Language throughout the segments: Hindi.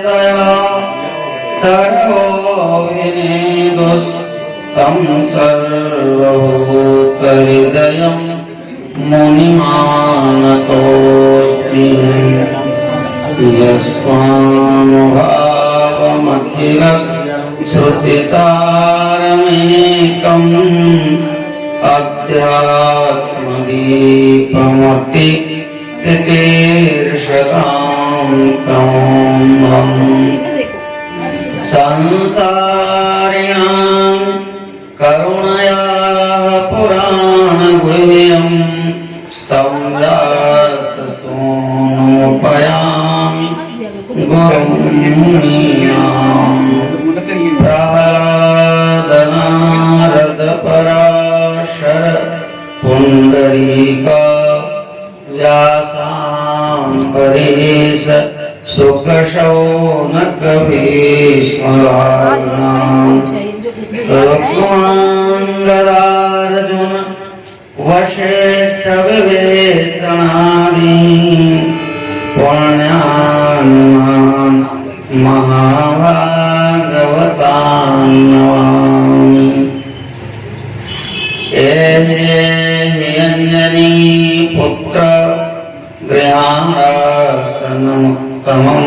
तया तरवो विनेदुस्तं सर्वभूतहृदयं मुनिमानतोऽस्मि यस्वानुभावमखिलश्रुतिसारमेकम् अध्यात्मदीपमपि तितीर्षतां तमोऽहं संसारिणां करुणया पुराणगुह्यं तं व्याससूनुमुपयामि गुरुं मुनीनां प्रह्लादनारदपराशर पुण्डरीका व्यासाम्बरीश सुखशौनकभीष्मवादिनां रुक्माङ्गदार्जुन वसिष्ठविवेचनादीन् पुण्यान् महाभागवतान् नमामि। अंजनी पुत्र गृहाणासनमुत्तमं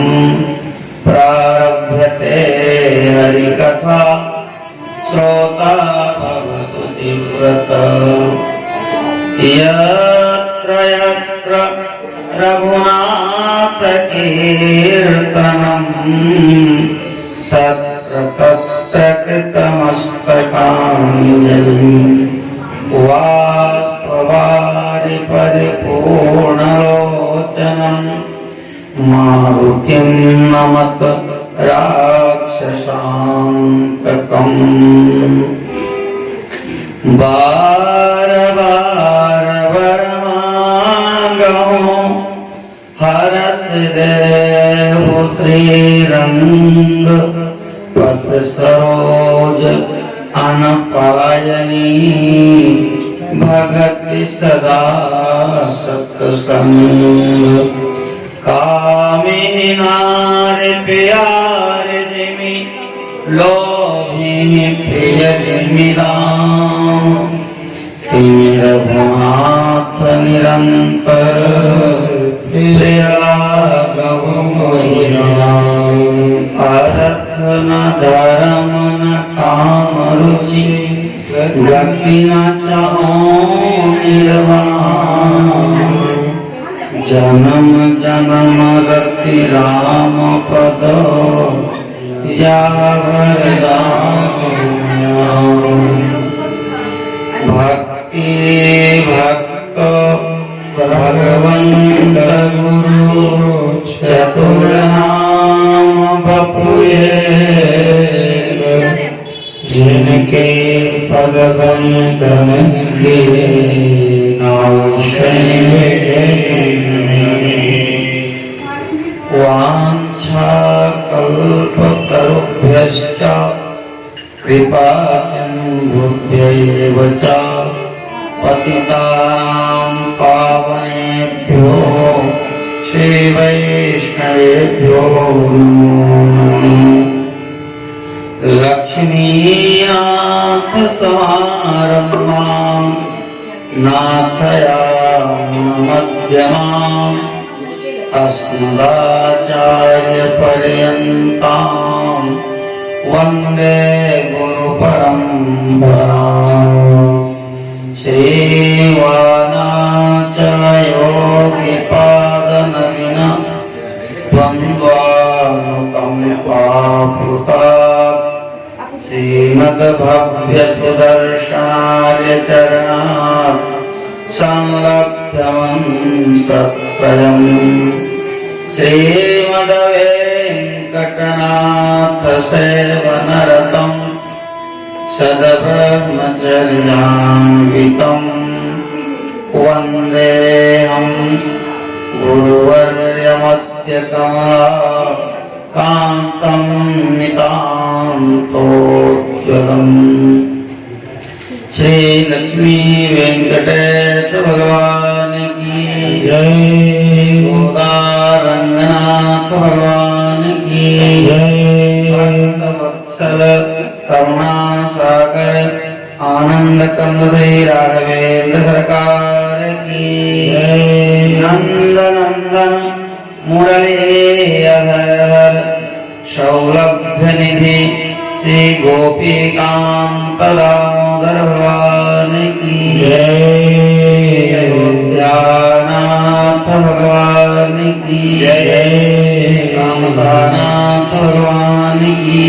प्रारभ्यते हरिकथा श्रोता भवसुचिव्रत यत्र यत्र रघुनाथकीर्तनं तत्र तत्र कृतमस्तकाञ्जलिं वाष्पवारि परिपूर्णलोचनं मारुतिं नमत राक्षसान्तकम् बार बार वरमागमो हरसिदेहु श्रीरंग पथ सरोज अनपायनी भगति सदा सत्संग कामिनी नारी प्यारे जिमि लोभी प्रिय जिमि राम तिमि रघुनाथ निरंतर प्रिय लागहु मोहि राम अर्थ न धर्म न काम रुचि गति न चाहो निर्वाण जन्म जन्म रति राम पद भक्ति भक्त भगवंत गुरु चतुर्नाम बपुए जिनके पद बंदन के वांछा कल्पतरुभ्यश्च कृपा सिन्धुभ्यैव च पतितानां पावनेभ्यो श्री वैष्णवेभ्यो नमो। लक्ष्मीनाथ समारम्भां नाथयामुनमध्यमाम् अस्मदाचार्यपर्यन्तां वन्दे गुरुपरम्पराम्। श्रीवाणाचलयोगिपादनलिन द्वन्द्वानुकम्पाभूतात् श्रीमद्भव्यसुदर्शनार्यचरणात् संलब्धमन्त्रत्रयम् श्रीमद्वेङ्कटनाथ सेवनरतम् सद्ब्रह्मचर्यान्वितं वन्देऽहं गुरुवर्यमध्यकमला कान्तं नितान्तोज्ज्वलम्। श्री लक्ष्मी वेंकटेश भगवान की जय। गोदारंगनाथ भगवान की वत्सल करुणा सागर आनंद कंद श्री राघवेंद्र सरकार की नंद नंदन मुरलीधर सौलभ्य निधि श्री गोपीकांत दामोदर भगवान की अयोध्यानाथ भगवान की कामकानाथ भगवान की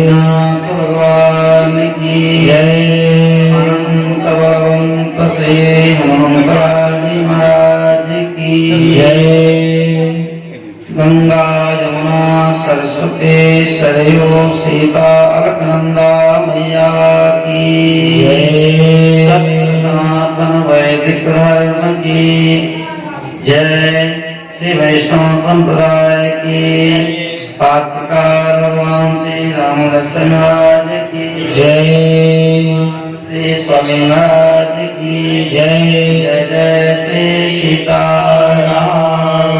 नाथ भगवान की अनंत बलवंत श्री हनुमंत महाराज की गंगा यमुना सरस्वती सरयू सीता अलकनंदा मैया की सत्य सनातन वैदिक धर्म की जय। श्री वैष्णव संप्रदाय की पात्रकार भगवान श्री राम लक्ष्मण महाराज की जय। श्री स्वामी महाराज की जय। जय जय श्री सीताराम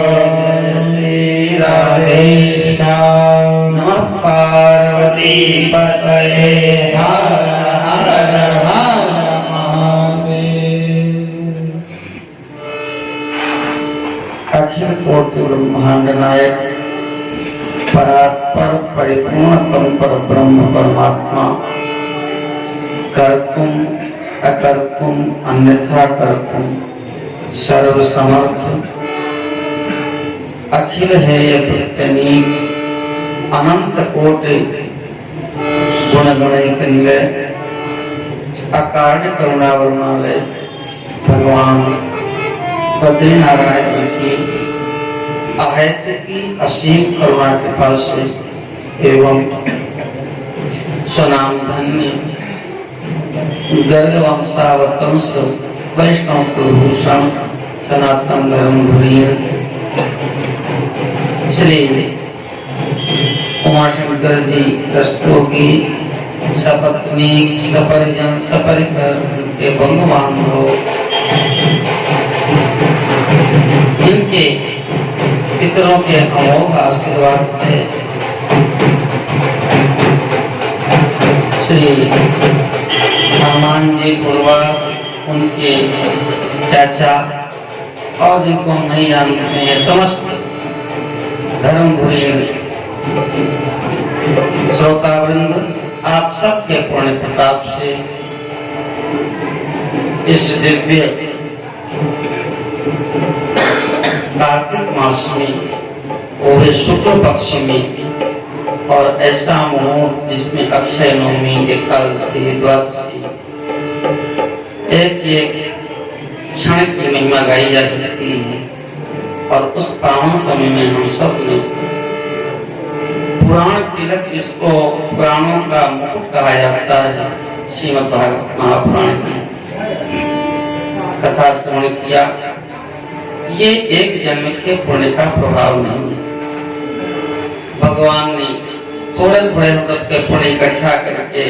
राधे श्याम नमः पार्वती पतये हर हर हर महादेव। अखिल कोटि ब्रह्मांड नायक परात्पर परिपूर्णतम पर ब्रह्म परमात्मा कर्तुम अकर्तुम अन्यथा कर्तुम सर्व समर्थ अखिल है प्रत्यनीक अनंत कोटि गुण गणिक निलय अकारण करुणावरुणालय भगवान बद्रीनारायण की अहैत की असीम करुणा कृपा से एवं स्वनाम धन्य गर्ग वंशावतंस वैष्णव कुलभूषण सनातन धर्म धुरीण श्री उमाशंकर जी रस्तोगी सपत्नी सपरिजन सपरिकर के बंधु बांधव इनके पितरों के अमोघ आशीर्वाद से श्री हनुमान जी पूर्वा उनके चाचा और जिनको नहीं जानते हैं समस्त धर्म धुरीण श्रोतावृंद आप सबके पुण्य प्रताप से इस दिव्य कार्तिक मास में वो है शुक्ल पक्ष में और ऐसा मुहूर्त जिसमें अक्षय नवमी एकादशी द्वादशी एक एक क्षण की महिमा गाई जा सकती है। और उस पावन समय में हम सब ने पुराण तिलक जिसको पुराणों का मुकुट कहा जाता है श्रीमद् भागवत महापुराण की कथा श्रवण किया। ये एक जन्म के पुण्य का प्रभाव नहीं है। भगवान ने थोड़े थोड़े के पुण्य इकट्ठा करके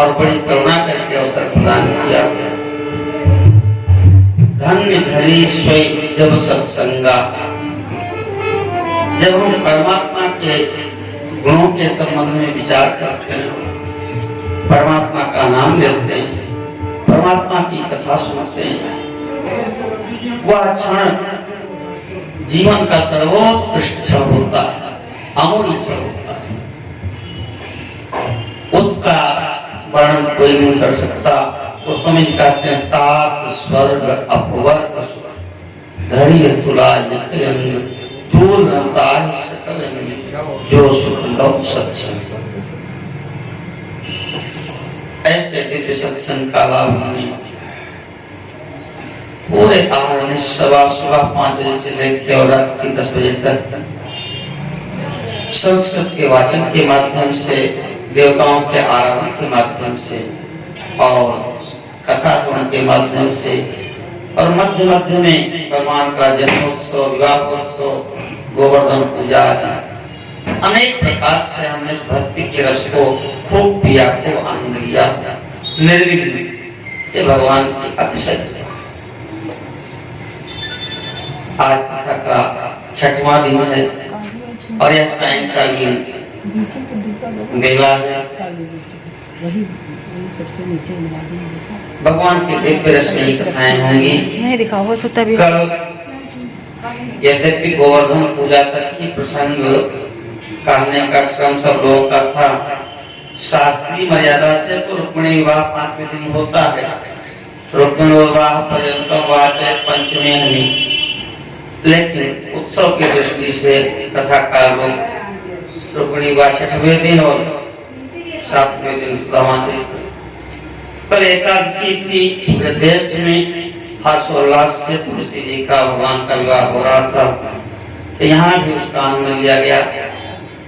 और बड़ी करुणा करके अवसर प्रदान किया। धन्य धरी स्वयं जब सत्संगा, जब हम परमात्मा के गुणों के संबंध में विचार करते हैं, परमात्मा का नाम लेते हैं, परमात्मा की कथा सुनते हैं, वह क्षण जीवन का सर्वोत्कृष्ट क्षण होता है, अमूल्य क्षण होता है। उसका वर्णन कोई नहीं कर सकता। वो स्वामी जी कहते हैं तात स्वर्ग अपवर्ग धैर्य तुला दूर सकल जो सुख लो सत्संग। ऐसे दिव्य सत्संग का लाभ हमें पूरे आराधना सुबह 5 बजे से लेकर और रात के 10 बजे तक संस्कृत के वाचन के माध्यम से, देवताओं के आराधना के माध्यम से और कथा श्रवण के माध्यम से और मध्य मध्य में भगवान का जन्मोत्सव, विवाहोत्सव, गोवर्धन पूजा आदि अनेक प्रकार से हमने इस भक्ति के रस को खूब पिया, को आनंद लिया निर्विघ्न। ये भगवान की अतिशय। आज कथा का 6वां दिन है और यह सायंकालीन बेला है, भगवान की दिव्य रश्मि कथाएं होंगी। कल यद्यपि गोवर्धन पूजा तक ही प्रसंग कहने का क्रम सब लोगों का था। शास्त्रीय मर्यादा से तो रुक्मिणी विवाह 5वें दिन होता है। रुक्मिणी विवाह पर्यंत पंचमी हनी, लेकिन उत्सव की दृष्टि से कथाकार लोग रुक्मिणी विवाह 6वें दिन और 7वें दिन सुदामा चरित्र। कल एकादशी थी, पूरे देश में हर्षोल्लास से तुलसी जी का भगवान का विवाह हो रहा था। तो यहाँ भी उसका आनंद लिया गया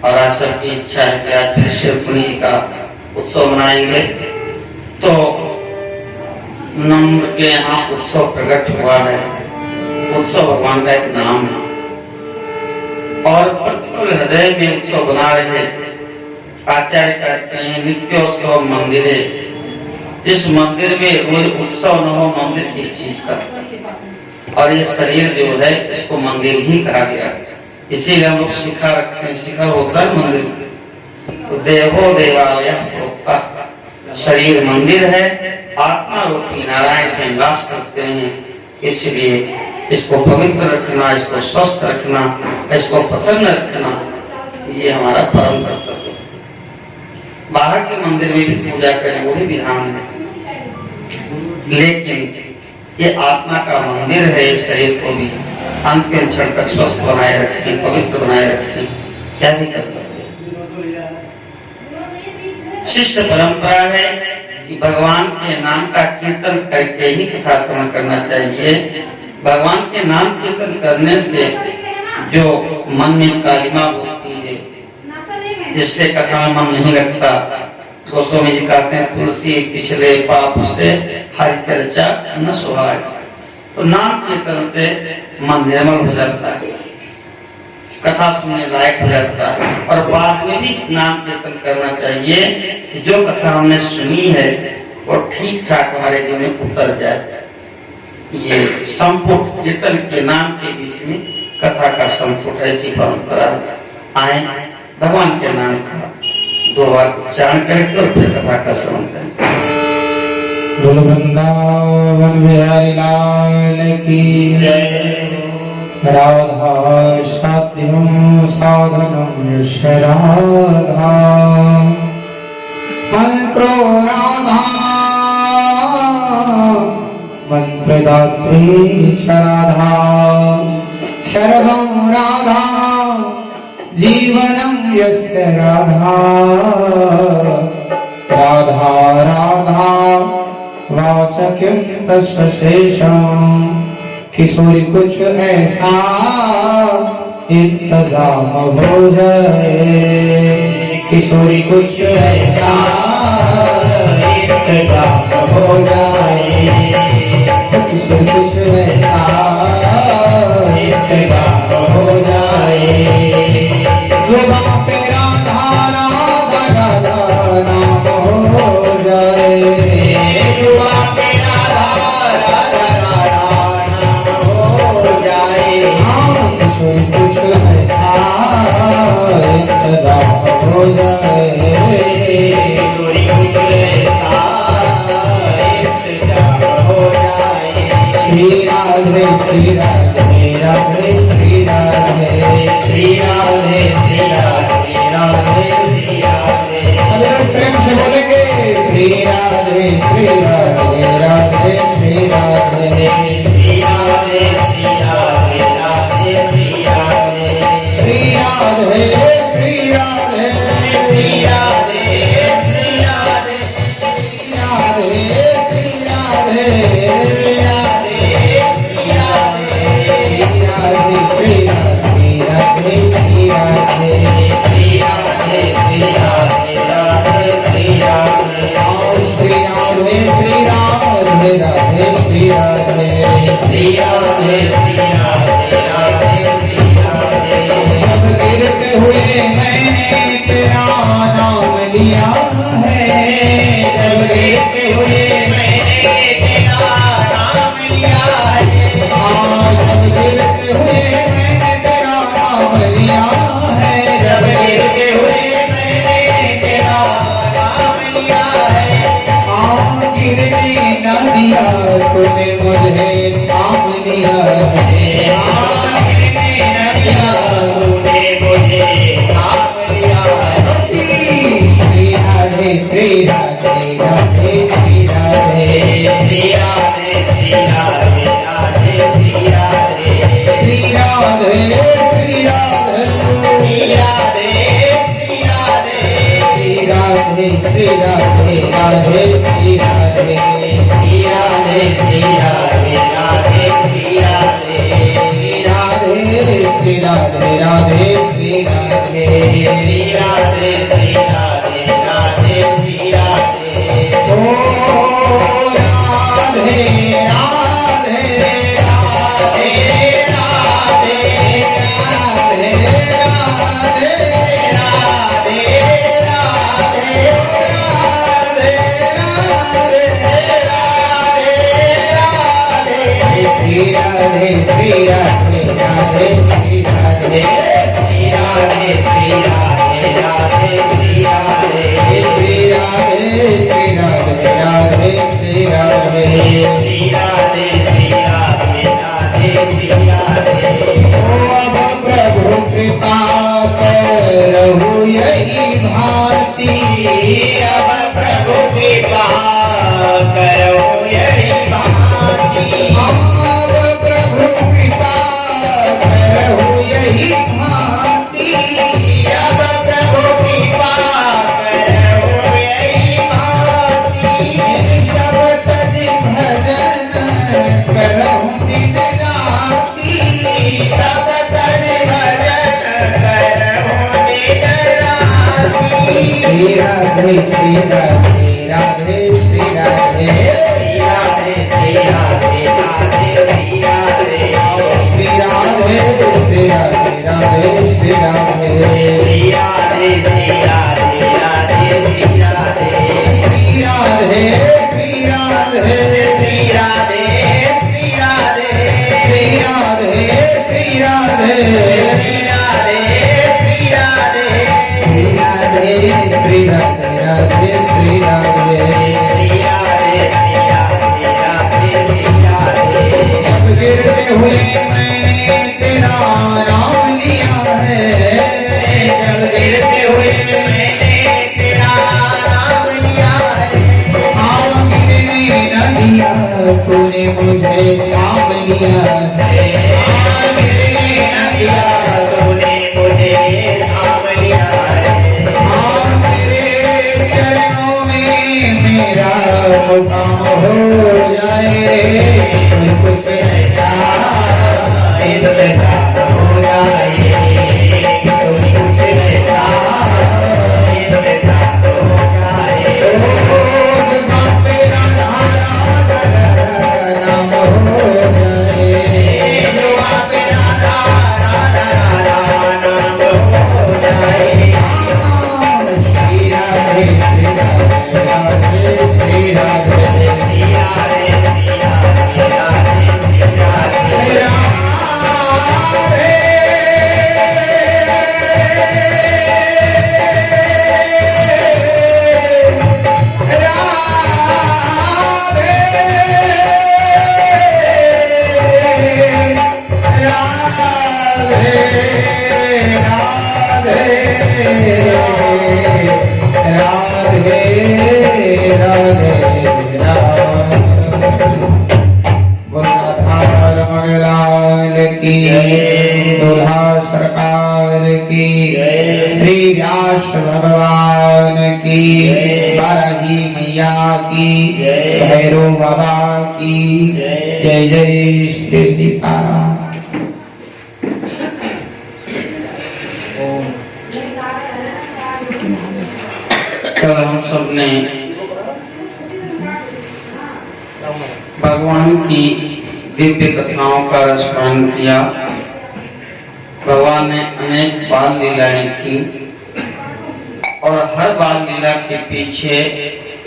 और आज सबकी इच्छा है कि आज फिर से रुक्मिणी जी का उत्सव मनाएंगे। तो नंद के यहाँ उत्सव प्रकट हुआ है। उत्सव भगवान का एक नाम है और प्रतिपल हृदय में उत्सव बना रहे। आचार्य कहते हैं नित्योत्सव मंदिर है। जिस मंदिर में रोज उत्सव न हो, मंदिर किस चीज का। और ये शरीर जो है इसको मंदिर ही कहा गया। इसीलिए हम लोग शिखा रखते हैं। शिखा होता है मंदिर। तो देहो देवालय होता, शरीर मंदिर है, आत्मा रूपी नारायण इसमें निवास करते हैं। इसलिए इसको पवित्र रखना, इसको स्वस्थ रखना, इसको प्रसन्न रखना, ये हमारा परम कर्तव्य है। बाहर के मंदिर में भी पूजा करें, वो भी विधान है, लेकिन ये आत्मा का मंदिर है। इस शरीर को भी अंतिम क्षण तक स्वस्थ बनाए रखें, पवित्र बनाए रखें, क्या भी कर्तव्य। शिष्ट परंपरा है कि भगवान के नाम का कीर्तन करके ही कथा श्रवण करना चाहिए। भगवान के नाम कीर्तन करने से जो मन में कालिमा होती है, जिससे कथा में मन नहीं लगता, गोस्वामी जी कहते हैं तुलसी पिछले पाप से हरि चर्चा न सुहाए। तो नाम कीर्तन से मन निर्मल हो जाता है, कथा सुनने लायक हो जाता है। और बाद में भी नाम कीर्तन करना चाहिए कि जो कथा हमने सुनी है वो ठीक ठाक हमारे जीवन में उतर जाए। ये संपुट कीर्तन के नाम के बीच में कथा का संपुट, ऐसी परंपरा। आए भगवान के नाम का 2 बार उच्चारण करके और फिर कथा का श्रवण करें। बोल वृंदावन बिहारी लाल की जय। राधा साध्यम साधनम यश राधा, मंत्रो राधा मंत्रदात्री च राधा, सर्वं राधा जीवनं यस्य राधा। राधा राधा वाचक्यं तस्य शेषं, किशोरी कुछ ऐसा इंतजाम हो जाए। किशोरी कुछ ऐसा इंतजाम हो जाए। किशोरी कुछ ऐसा इंतजाम हो जाए। जुबां पे राधा राधा राधा नाम हो जाए। जुबां पे राधा राधा राधा नाम हो जाए। किशोरी कुछ ऐसा इंतजाम हो जाए। किशोरी कुछ ऐसा इंतजाम हो जाए। श्री राधे श्री राधे राधे श्री राधे श्री राधे श्री राधे राधे श्री राधे। सभी लोग प्रेम से बोलेंगे श्री राधे श्री राधे राधे श्री राधे श्री राधे श्री राधे राधे श्री राधे श्री राधे श्री राधे श्री राधे श्री राधे श्री राधे श्री राधे राधे श्री राधे राधे श्री राधे श्री राधे श्री राधे राधे श्री राधे राधे श्री राधे राधे श्री राधे श्री राधे श्री राधे राधे श्री राधे ओ राधे राधे राधे राधे राधे राधे राधे श्री राधे श्री राधे राधे श्री राधे श्री राधे श्री राधे राधे श्री राधे श्री राधे श्री राधे राधे श्री राधे श्री राधे श्री राधे राधे श्री राधे ओ अब प्रभु कृपा करहु यही भांति अब प्रभु कृपा करहु यही भांति अब प्रभु कृपा करहु यही भांति अब प्रभु कृपा करहु यही भांति सब तज भजन करहु दिन राति सब तज भजन करहु दिन राति श्री राधे श्री राधे राधे श्री राधे श्री राधे श्री राधे राधे श्री राधे श्री राधे श्री राधे राधे श्री राधे श्री राधे श्री राधे राधे श्री राधे श्री राधे श्री राधे श्री राधे श्री राधे श्री राधे श्री राधे श्री राधे श्री राधे श्री राधे राधे श्री राधे श्री राधे श्री राधे जब गिरते हुए मैंने तेरा नाम लिया है जब गिरते हुए मैंने तेरा नाम लिया है आम गिरने न दिया तूने मुझे थाम लिया है आम गिरने न दिया तूने मुझे थाम लिया है चरणों में मेरा मुकाम हो जाए कोई कुछ ऐसा इंतजार हो जाए कोई कुछ ऐसा इंतजार हो जाए नाम हो जाए नाम हो जाए श्री राधे श्री राधे राधे श्री राधे श्री राधे श्री राधे राधे श्री राधे दूल्हा सरकार की श्री व्यास भगवान की बाराही मैया की भैरव बाबा की जय जय श्री सीताराम। कल हम सब ने भगवान की दिव्य कथाओं का रसपान किया। भगवान ने अनेक बाल लीलाएं की और हर बाल लीला के पीछे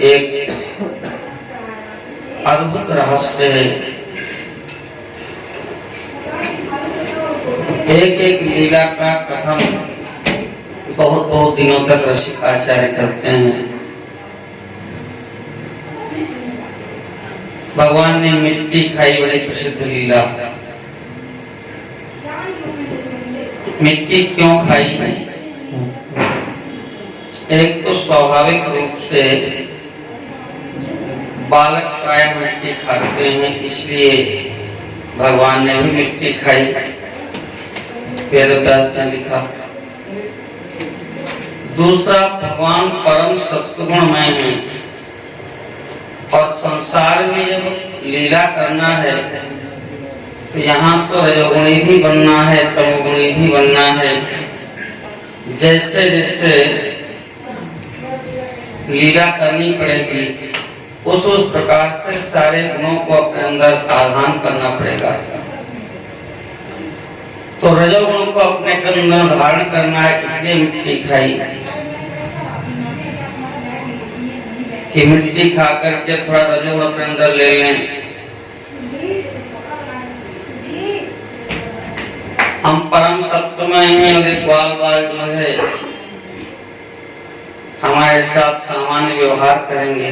एक अद्भुत रहस्य है। एक एक लीला का कथन बहुत बहुत दिनों तक रसिकाचार्य करते हैं। भगवान ने मिट्टी खाई, बड़ी प्रसिद्ध लीला। मिट्टी क्यों खाई? एक तो स्वाभाविक रूप से बालक प्राय मिट्टी खाते हैं, इसलिए भगवान ने भी मिट्टी खाई। वेद व्यास ने लिखा। दूसरा, भगवान परम सत्गुणमय है और संसार में जब लीला करना है तो यहाँ तो रजोगुणी भी बनना है, तमोगुणी भी बनना है। जैसे जैसे लीला करनी पड़ेगी उस प्रकार से सारे गुणों को अपने अंदर आधान करना पड़ेगा। तो रजोगुण को अपने अंदर धारण करना है, इसलिए मिट्टी खाई कि मिट्टी खा करके थोड़ा रजोगुण अपने अंदर ले लें। हम परम सत्वमय हैं और एक बाल बाल जो है हमारे साथ सामान्य व्यवहार करेंगे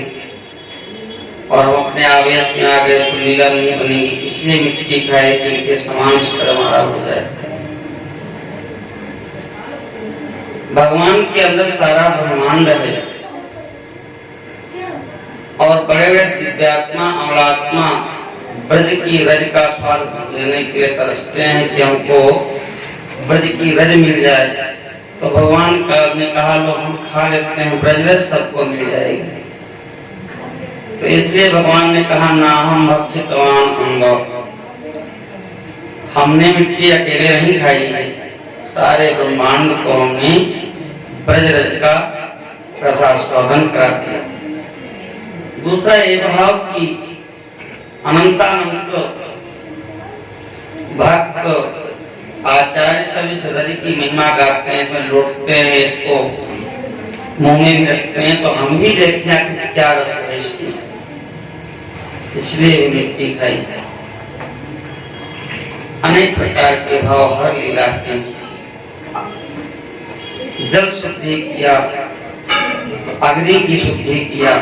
और हम अपने आवेश में आ गए तो लीला नहीं बनेगी, इसलिए मिट्टी खाए कि इनके समान स्तर हमारा हो जाए। भगवान के अंदर सारा ब्रह्मांड है और बड़े बड़े दिव्यात्मा अमलात्मा ब्रज की रज का स्वाद लेने के लिए तरसते हैं कि हमको ब्रज की रज मिल जाए। तो भगवान ने कहा लो हम खा लेते हैं, ब्रज रज सबको मिल जाएगी। तो इसलिए भगवान ने कहा ना हम भक्षितवान अंग, हमने मिट्टी अकेले नहीं खाई है, सारे ब्रह्मांड को हमने ब्रज रज का रसास्वादन करा दिया। दूसरा ये भाव की अनंतानंत भक्त आचार्य सभी सदरी की महिमा गाते हैं, इसमें लौटते हैं, इसको मुंह में भी रखते हैं, तो हम भी देखते हैं कि क्या रस है इसमें, इसलिए मिट्टी खाई। अनेक प्रकार के भाव हर लीला के, जल शुद्धि किया, अग्नि की शुद्धि किया,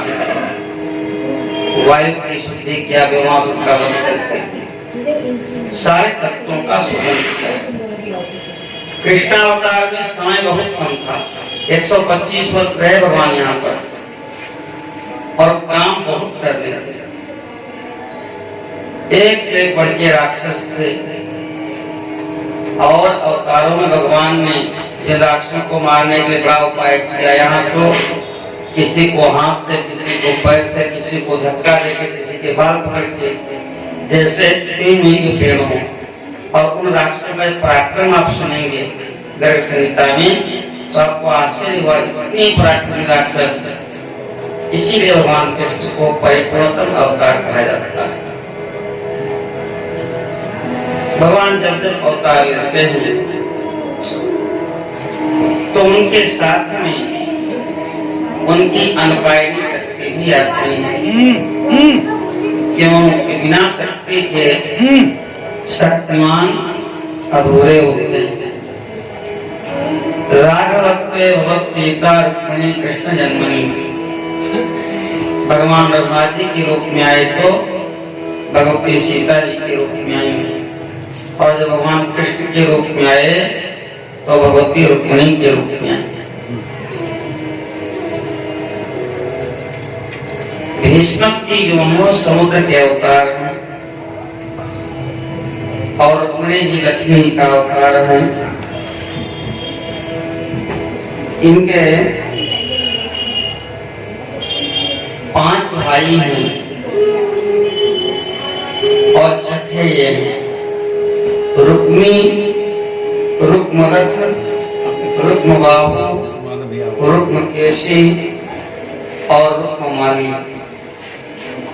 वायु की शुद्धि किया, व्योमासुर का वध करके सारे तत्वों का शोधन किया। कृष्णावतार में समय बहुत कम था, 125 वर्ष रहे भगवान यहाँ पर और काम बहुत कर रहे थे। एक से एक बढ़ के राक्षस थे और अवतारों में भगवान ने इन राक्षसों को मारने के लिए बड़ा उपाय किया। यहाँ तो किसी को हाथ से, किसी को पैर से, किसी को धक्का देके, किसी के बाल पकड़ के, जैसे नीम के पेड़ हो। और उन राक्षसों का पराक्रम आप सुनेंगे गर्ग संहिता में तो आपको आश्चर्य हुआ, इतनी पराक्रमी राक्षस। इसीलिए भगवान कृष्ण को परिपूर्णतम अवतार कहा जाता है। भगवान जब जब अवतार लेते हैं तो उनके साथ में उनकी अनपायनी शक्ति भी आती है, क्यों कि बिना शक्ति के शक्तिमान अधूरे होते हैं। राघवत्वे भवत् सीता रुक्मिणी कृष्ण जन्मनि, भगवान रघुनाथ जी के रूप में आए तो भगवती सीता जी के रूप में आई, और जब भगवान कृष्ण के रूप में आए तो भगवती रुक्मिणी के रूप में आए। भीष्म की योनो समुद्र के अवतार हैं और रुक्मिणी जी लक्ष्मी का अवतार है। इनके 5 भाई हैं और छठे ये हैं रुक्मी, रुक्मरथ, रुक्मबाहु, रुक्मकेशी और रुक्ममाली,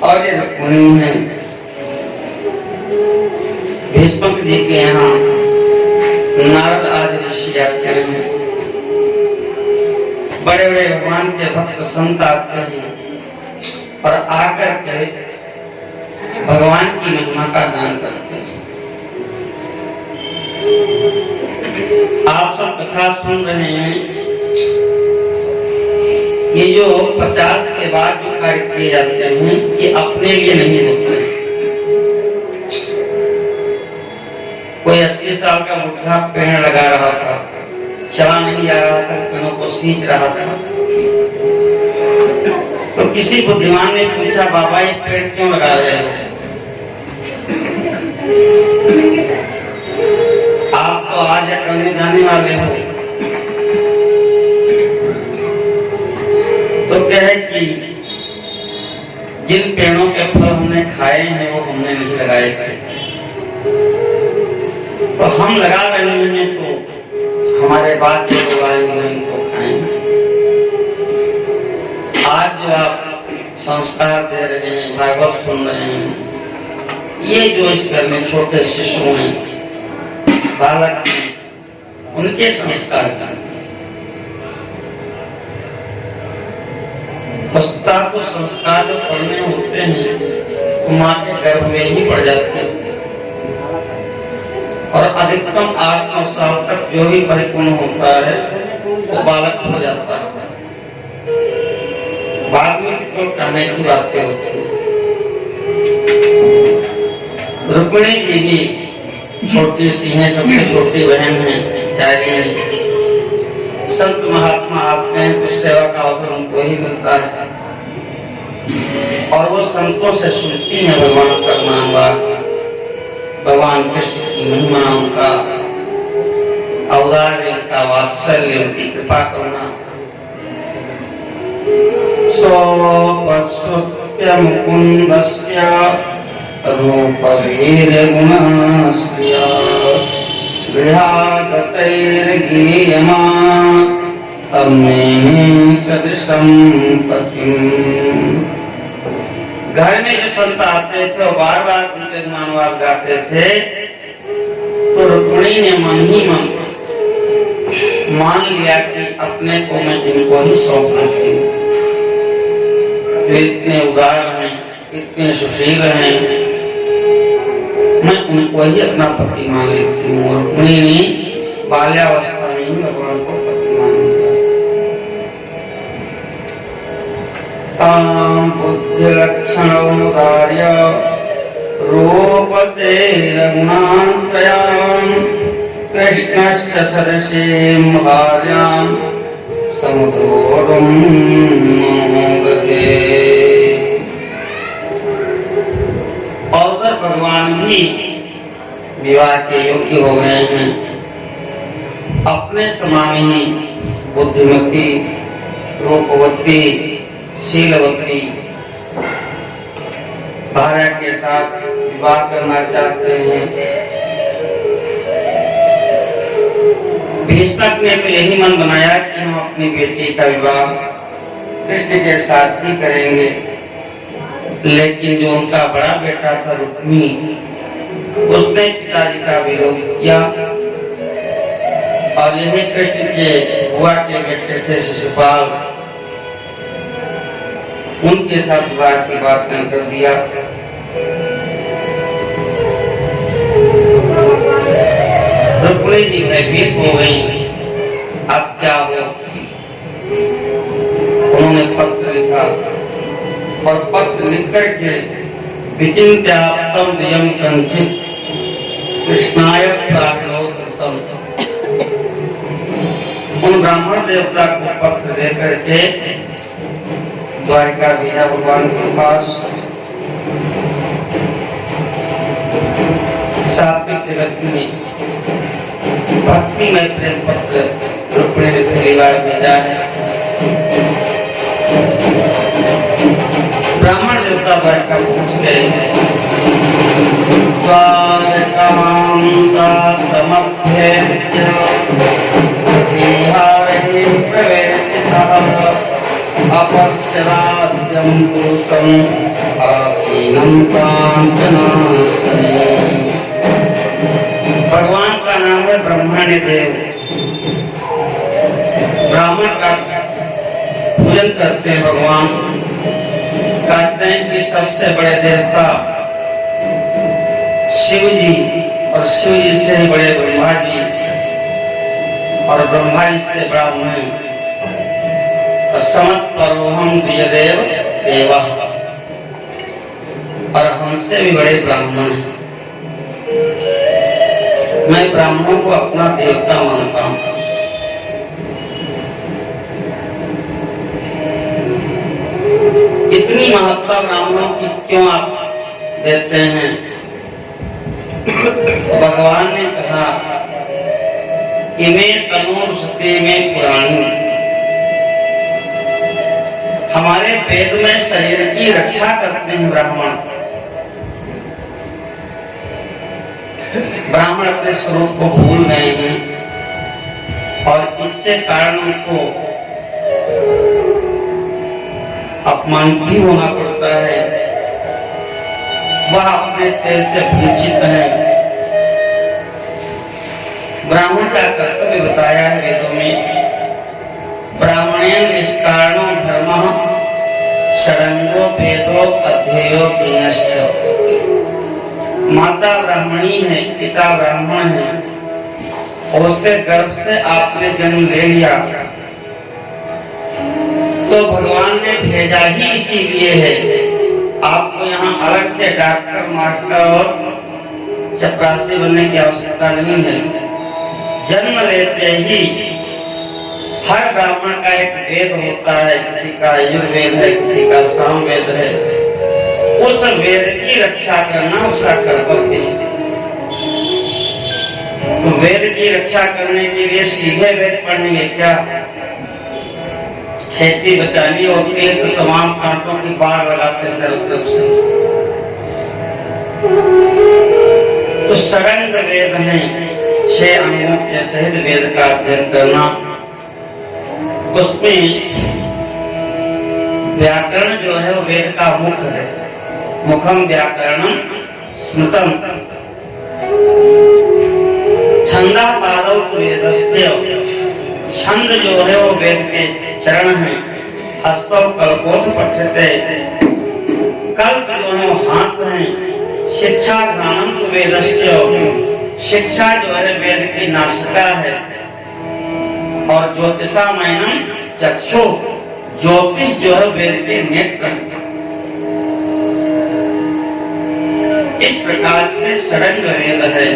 और ये रुक्मिणी है। भीष्म जी के यहाँ नारद आदि ऋषि आते हैं, बड़े बड़े भगवान के भक्त संत आते हैं और आकर के भगवान की महिमा का गान करते हैं। आप सब कथा सुन रहे हैं। ये जो 50 के बाद जो कार्य किए जाते हैं ये अपने लिए नहीं होते। कोई 80 साल का बुढ़ा पेड़ लगा रहा था, चला नहीं जा रहा था, पेड़ों को सींच रहा था, तो किसी बुद्धिमान ने पूछा बाबा ये पेड़ क्यों लगा रहे हो? आप तो आज या कल में जाने वाले हो, तो कहे कि जिन पेड़ों के फल हमने खाए हैं वो हमने नहीं लगाए थे, तो हम लगा रहे हैं तो हमारे बाद जो लोग आएंगे इनको खाएंगे। आज जो आप संस्कार दे रहे हैं, भागवत सुन रहे हैं, ये जो इस घर में छोटे शिशु हैं, बालक हैं, उनके संस्कार करते हैं। तो संस्कार जो पढ़ने होते हैं वो माँ के गर्भ में ही पड़ जाते हैं और अधिकतम 8-9 साल तक जो भी परिपूर्ण होता है वो बालक हो जाता है। बाद में तो कहने की बातें होती है। रुक्मिणी जी भी छोटी सी हैं, सबसे छोटी बहन है, त्यागी। संत महात्मा आते हैं तो सेवा का अवसर उनको ही मिलता है और वो संतों से सुनती हैं भगवान का नाम, भगवान कृष्ण की महिमा, उनका औदार्य, उनका वात्सल्य, उनकी कृपा करना। सोपसुत्य मुकुंदस्य रूप वीर गुणश्रिय गृहागतैर्गीयमास तन्मे सदृशं पतिम्। घर में जो संत आते थे और बार बार उनके गुणगान गाते थे तो रुक्मिणी ने मन ही मन मान लिया कि अपने को मैं इनको ही सौंप देती हूँ। इतने उदार हैं, इतने सुशील हैं, मैं उनको ही अपना पति मान लेती हूँ। रुक्मिणी ने बाल्यावस्था में ही भगवान को पति मान लिया। ताम बुद्धि लक्षणोदार्य रूप से रघुनात्रयाम कृष्णस्य सदसीं भार्यां समुद्रोरुं गते। और भगवान भी विवाह के योग्य हो गए हैं। अपने समान ही बुद्धिमती, रूपवती, शीलवती भार्या के साथ विवाह करना चाहते हैं। भीष्मक ने तो यही मन बनाया कि हम अपनी बेटी का विवाह कृष्ण के साथ ही करेंगे, लेकिन जो उनका बड़ा बेटा था रुक्मी, उसने पिताजी का विरोध किया और यही कृष्ण के बुआ के बेटे थे शिशुपाल, उनके साथ विवाह की बात नहीं कर दिया। रुक्मिणी जी भयभीत हो गई, अब क्या हो। उन्होंने पत्र लिखा और पत्र लिख करके विचिन्त्याप्तं दियं कंचित कृष्णाय प्राहिणोत्तम, उन ब्राह्मण देवता को पत्र दे करके द्वारिका भेजा भगवान के पास। सात्विक जगत में भक्ति में प्रेम पत्र रुक्मिणी ने पहली बार भेजा है। ब्राह्मण देवता द्वारिका पहुंच गए। द्वारकां सा समभ्येत्य विहारे प्रवेशितः अपश्यराद्यं पुरुषं आसीनं कांचनासने। भगवान का नाम है ब्रह्मण्य देव। ब्राह्मण का पूजन करते हैं भगवान। कहते हैं कि सबसे बड़े देवता शिव जी और शिव जी से ही बड़े ब्रह्मा जी और ब्रह्मा जी से बड़ा मैं। समत परोहम द्विजदेव देवा, और हमसे भी बड़े ब्राह्मण हैं। मैं ब्राह्मणों को अपना देवता मानता हूं। इतनी महत्ता ब्राह्मणों की क्यों आप देते हैं? भगवान ने कहा इमे तनोर सते में पुराणी, हमारे वेद में शरीर की रक्षा करते हैं ब्राह्मण। ब्राह्मण अपने स्वरूप को भूल गए हैं और इसके कारण उनको अपमान भी होना पड़ता है। वह अपने तेज से वंचित है। ब्राह्मण का कर्तव्य बताया है वेदों में। ब्राह्मणेन निष्कारणो धर्मः षडंगो वेदो अध्ययो ज्ञेयश्च। माता ब्राह्मणी है, पिता ब्राह्मण है और उसके गर्भ से आपने जन्म ले लिया तो भगवान ने भेजा ही इसीलिए है। आपको यहाँ अलग से डॉक्टर, मास्टर और चपरासी बनने की आवश्यकता नहीं है। जन्म लेते ही हर ब्राह्मण का एक वेद होता है, किसी का यजुर्वेद है, किसी का सामवेद है। उस वेद की रक्षा करना उसका कर्तव्य है। तो वेद की रक्षा करने के लिए सीधे वेद पढ़ेंगे क्या? खेती बचानी होती है तो तमाम कांटों की बाढ़ लगाते हैं चारों तरफ से। तो षडंग वेद है, 6 अंगों के सहित वेद का अध्ययन करना। उसमें व्याकरण जो है वो वेद का मुख है। मुखम व्याकरणम स्मृतम छंदा पादौ वेदस्य। छंद जो है वो वेद के चरण है। हस्तौ कल्पोथ पठ्यते। कल्प जो है वो हाथ है। शिक्षा ज्ञानम तो वेदस्य। शिक्षा जो है वेद की नासिका है। और ज्योतिषामयनम चक्षु। ज्योतिष जो है वेद के नेत्र। इस प्रकार से षडंग वेद है।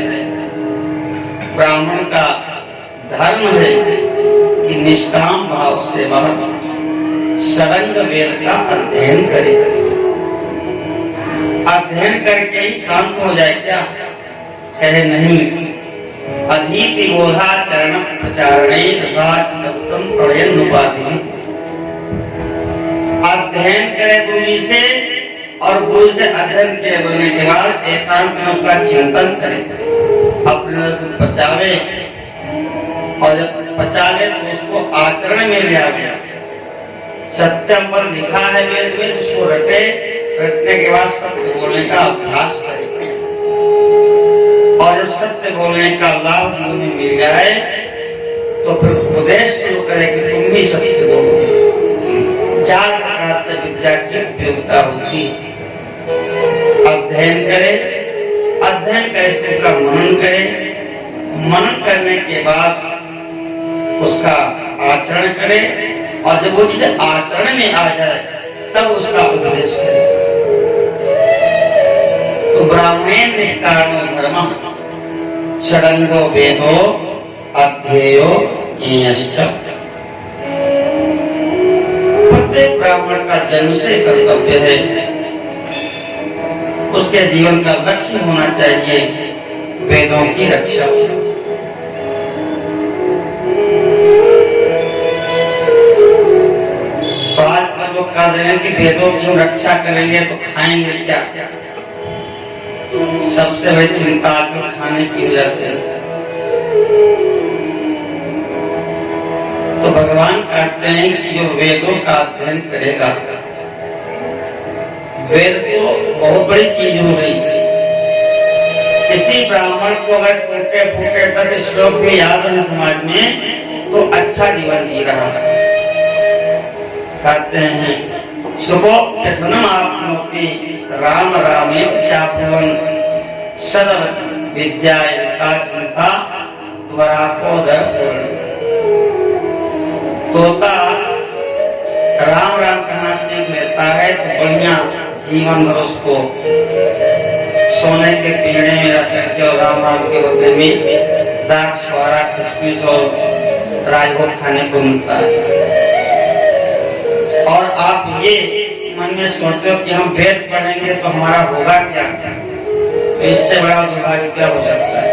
ब्राह्मण का धर्म है कि निष्काम भाव से वह षडंग वेद का अध्ययन करे। अध्ययन करके ही शांत हो जाए क्या? कहे नहीं। अधीति बोधा चरण प्रचारणे दशाचतस्तम पढ़यन उपाधि। अध्ययन करे गुरु से और गुरु से अध्ययन किए बोलने के बाद एकांत में उसका चिंतन करे, अपने को पचावे और जब पचा ले तो उसको आचरण में ले आवे। सत्यम पर लिखा है वेद में, उसको रटे। रटने के बाद सत्य बोलने का अभ्यास करे और जब सत्य बोलने का लाभ जीवन में मिल जाए तो फिर उपदेश शुरू करे कि तुम ही सत्य बोलो। 4 प्रकार से विद्या की उपयोगिता होती है। अध्ययन करे, अध्ययन करे उसका मनन करे, मनन करने के बाद उसका आचरण करे और जब वो चीज आचरण में आ जाए तब उसका उपदेश करे। तो ब्राह्मणेन निष्कारणो धर्मः षडंगो वेदो अध्ययो ज्ञेयश्च। प्रत्येक ब्राह्मण का जन्म से कर्तव्य है, उसके जीवन का लक्ष्य होना चाहिए वेदों की रक्षा। तो आज लोग कह रहे हैं कि वेदों की हम रक्षा करेंगे तो खाएंगे क्या? सबसे बड़ी चिंता तो खाने की हो जाती है। तो भगवान कहते हैं कि जो वेदों का अध्ययन करेगा, वेद तो बहुत बड़ी चीज हो गई। किसी ब्राह्मण को अगर टूटे फूटे 10 श्लोक भी याद है समाज में तो अच्छा जीवन जी रहा है। कहते हैं सुखोप्यसनम आपनोति राम रामेत चाप्नुवन सदव विद्याय विकासनथा वराकोदर पूर्ण। तोता राम राम कहना सीख लेता है तो बढ़िया जीवन भर उसको सोने के पीने में रख करके और राम राम के बदले में दाग स्वारा किशमिश और राजभोग खाने को मिलता है। और आप ये मन में सोचते हो कि हम वेद पढ़ेंगे तो हमारा होगा क्या? तो इससे बड़ा दुर्भाग्य क्या हो सकता है?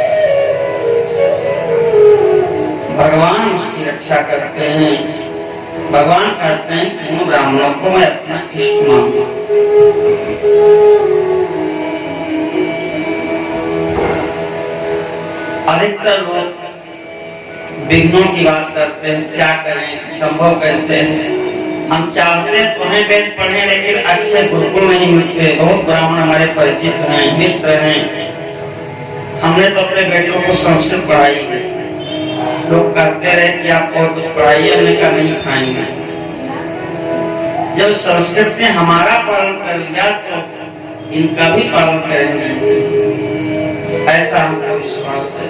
भगवान उसकी रक्षा करते हैं। भगवान कहते हैं कि उन ब्राह्मणों को मैं अपना इष्ट मानता हूं। अधिकतर लोग विघ्नों की बात करते हैं, क्या करें, संभव कैसे है। हम चाहते तो हैं वेद पढ़े, लेकिन अच्छे गुरुकुल नहीं मिलते। बहुत ब्राह्मण हमारे परिचित हैं, मित्र हैं। हमने तो अपने बेटों को संस्कृत पढ़ाई है। लोग कहते रहे कि आप और कुछ पढ़ाइए, हमने कहा नहीं खाएंगे। जब संस्कृत ने हमारा पालन कर लिया तो इनका भी पालन करेंगे, ऐसा हमको विश्वास है।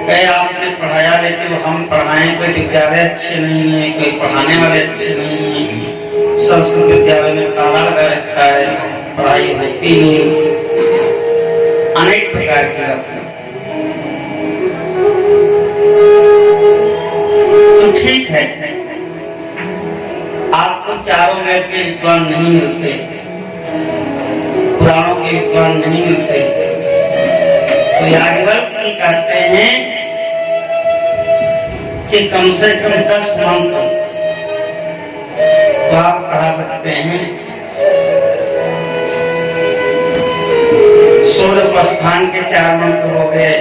कई आपने पढ़ाया, लेकिन हम पढ़ाएं, कोई विद्यालय अच्छे नहीं है, कोई पढ़ाने वाले अच्छे नहीं है। संस्कृत विद्यालय में ताला लगा रहता है, पढ़ाई होती नहीं, अनेक प्रकार की बातें। तो ठीक है, आपको चारों वेद के विद्वान नहीं मिलते, पुराणों के विद्वान नहीं मिलते, तो याज्ञवल्क्य कहते हैं कि कम से कम 10 मंत्र तो आप पढ़ा सकते हैं। सूर्योपास्थान के 4 मंत्र हो गए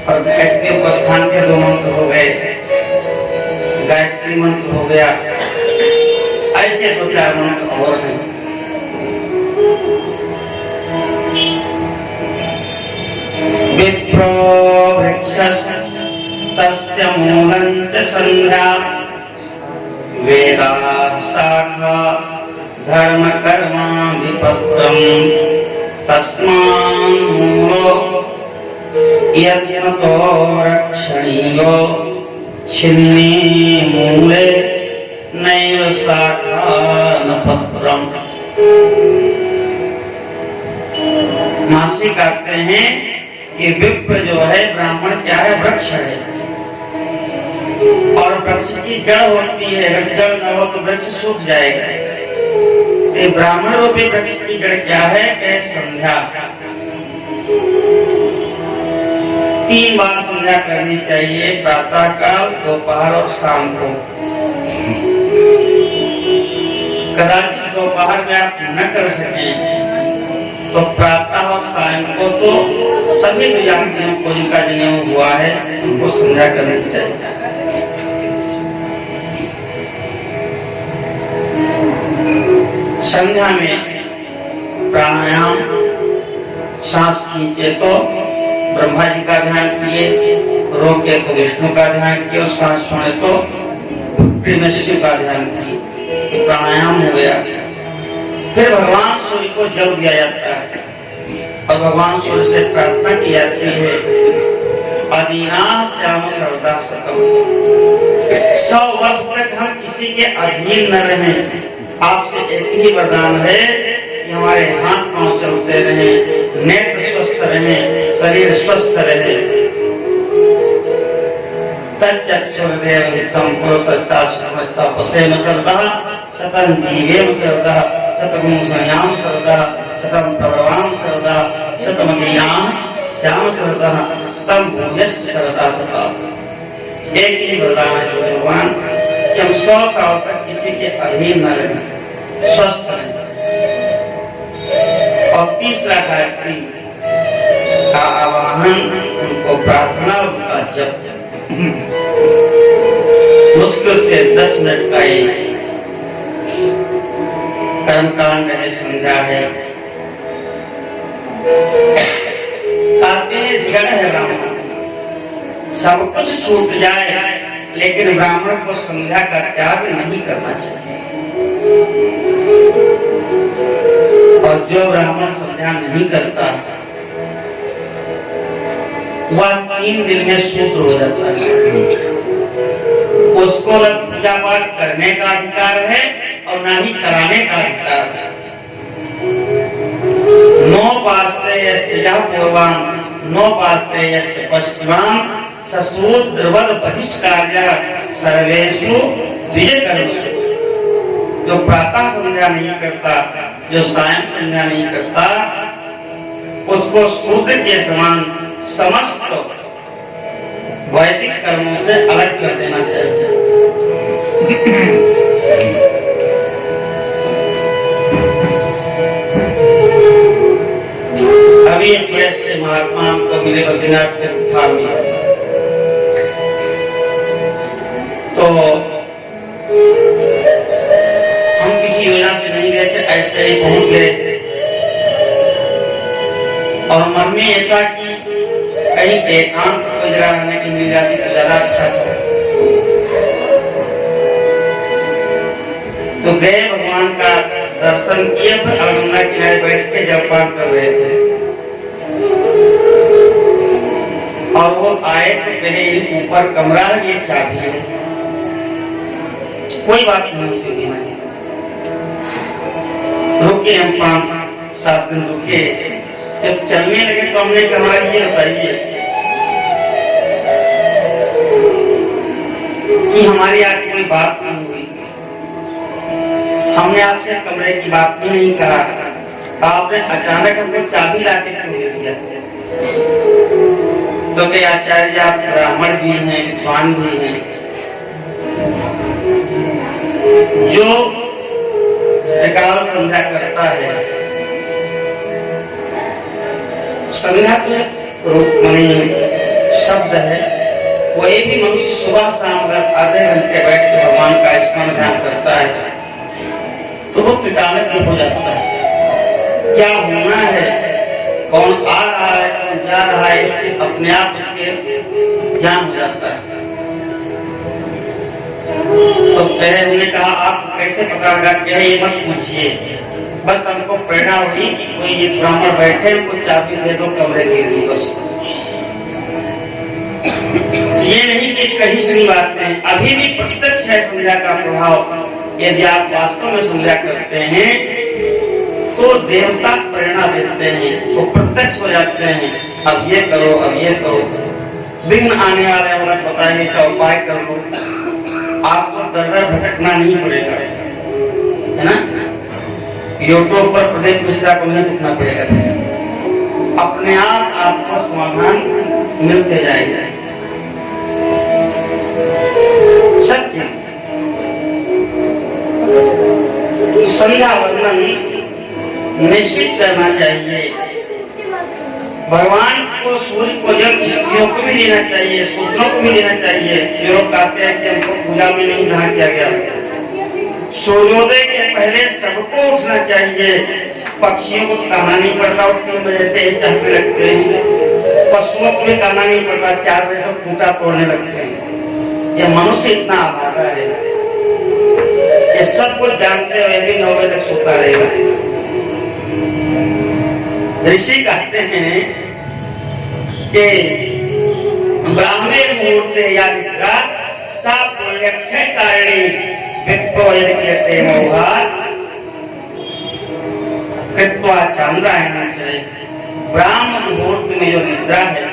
और गायत्री उपास्थान के 2 मंत्र हो गए, गायत्री मंत्र हो गया, ऐसे 2-4 मंत्र और हैं। विप्रो वृक्षस् तस्य मूलं च संध्या वेदा शाखा धर्म कर्मा विपत्रम तस्मान् मूलो यत्नतो रक्षणीयो छिन्ने मूले नैव शाखा न पत्रम। महर्षि कहते हैं कि विप्र जो है, ब्राह्मण क्या है, वृक्ष है, और वृक्ष की जड़ होती है। अगर जड़ न हो तो वृक्ष सूख जाएगा। तो ब्राह्मण रूपी वृक्ष की जड़ क्या है, संध्या। 3 बार संध्या करनी चाहिए, प्रातः काल, दोपहर और शाम को। कदाचित दोपहर में आप न कर सकें तो प्रातः और शाम को तो सभी यात्रियों को, जिनका जन्म हुआ है, उनको संध्या करनी चाहिए। संध्या में प्राणायाम, सांस खींचे तो ब्रह्मा जी का ध्यान किए, रोके तो विष्णु का ध्यान किए, और सांस छोड़े तो शिव का ध्यान किए। प्राणायाम हो गया। फिर भगवान सूर्य को जल दिया जाता है और भगवान सूर्य से प्रार्थना की जाती है, अधीना श्याम सर्वदा सकम। 100 वर्ष तक हम किसी के अधीन न रहें। आपसे एक ही वरदान है कि हमारे हाथ पांव चलते रहें, नेत्र स्वस्थ रहें, शरीर स्वस्थ रहे। तच्चक्षुर्देवहितं पुरुषस्ता श्रमस्ता पसेम सर्वदा शतं जीवेम सर्वदा शतगुं संयाम सर्वदा शतं प्रभवाम सर्वदा शतमदीनां श्याम सर्वदा शतं भूयश्च सर्वदा सदा। एक ही वरदान है भगवान कि हम 100 साल तक किसी के अधीन न रहें, स्वस्थ रहें। और तीसरा गायत्री का आवाहन, उनको प्रार्थना का जप। मुश्किल से 10 मिनट का एक कर्मकांड है, संध्या है। कहते जड़ है ब्राह्मण की, सब कुछ छूट जाए, लेकिन ब्राह्मण को संध्या का त्याग नहीं करना चाहिए। और जो ब्राह्मण संध्या नहीं करता वह 3 दिन में शूद्र हो जाता है। उसको न पूजा पाठ करने का अधिकार है और न ही कराने का अधिकार है। नो पास्ते यस्त्या पूर्वाम नो पास्ते यस्त पश्चिमाम सशूद्रवद बहिष्कार्य सर्वेषु द्विज कर्मसु। जो प्रातः संध्या नहीं करता, जो सायं संध्या नहीं करता, उसको शूद्र के समान समस्त वैदिक कर्मों से अलग कर देना चाहिए। अभी एक बड़े अच्छे महात्मा हमको मिले बद्रीनाथ के गुफा में, तो हम किसी योजना से नहीं गए थे, ऐसे ही पहुंच गए और मन में ये था कि कहीं एकांत को जगह रहने की मिल जाती तो ज्यादा अच्छा था। तो गए, भगवान का दर्शन किए, फिर गंगा किनारे बैठ के जलपान कर रहे थे और वो आए तो कहे ऊपर कमरा है, ये चाबी है। कोई बात नहीं, सीधी नहीं रुके, हम 5-7 दिन रुके। जब चलने लगे तो हमने कहा ये बताइए कि हमारी आपकी कोई बात नहीं हुई, हमने आपसे कमरे की बात भी नहीं कहा, आपने अचानक हमको चाबी लाके क्यों दे दिया? तो कि आचार्य आप ब्राह्मण भी हैं, विद्वान भी हैं, जो त्रिकाल संध्या करता है, संध्या तो शब्द है, कोई भी मनुष्य सुबह शाम अगर आधे घंटे बैठ के भगवान का स्मरण ध्यान करता है तो वो त्रिकालज्ञ हो जाता है। क्या होना है, कौन आ रहा है, कौन जा रहा है, अपने आप उसके ज्ञान हो जाता है। तो पहले हमने कहा आप कैसे पता लगा? क्या ये मत पूछिए, बस हमको प्रेरणा हुई कि कोई ये ब्राह्मण बैठे, उनको चाबी दे दो कमरे के लिए, बस। ये नहीं कि कहीं सुनी बातें, अभी भी प्रत्यक्ष है संध्या का प्रभाव। यदि आप वास्तव में संध्या करते हैं तो देवता प्रेरणा देते हैं, वो प्रत्यक्ष हो जाते हैं। अब ये करो, अब ये करो, विघ्न आने वाले हैं, बताएंगे इसका उपाय कर लो, आपको दर दर भटकना नहीं पड़ेगा, है ना। यूट्यूब पर प्रदीप मिश्रा को नहीं दिखना पड़ेगा, अपने आप आपको समाधान मिलते जाएगा। सत्य संध्या वर्णन निश्चित करना चाहिए। भगवान को, सूर्य को जल स्त्रियों को भी देना चाहिए, शूद्रों को भी देना चाहिए। लोग कहते हैं कि हमको पूजा में नहीं ग्रहण किया गया। सूर्योदय के पहले सबको उठना चाहिए। पक्षियों को कहना नहीं पड़ता, 3 बजे से चहकने लगते हैं। पशुओं को भी कहना नहीं पड़ता, 4 बजे से खूंटा तोड़ने लगते हैं। यह मनुष्य इतना आभागा है, ये सब कुछ जानते हुए भी 9 बजे तक सोता रहेगा। ऋषि कहते हैं कि ब्राह्मणे मुहूर्ते या निद्रा सा पुण्यक्षय कारिणी विप्रो यदि क्रियते मोहात् कृत्वा चांद्रायणं चरेत्। ब्राह्म मुहूर्त में जो निद्रा है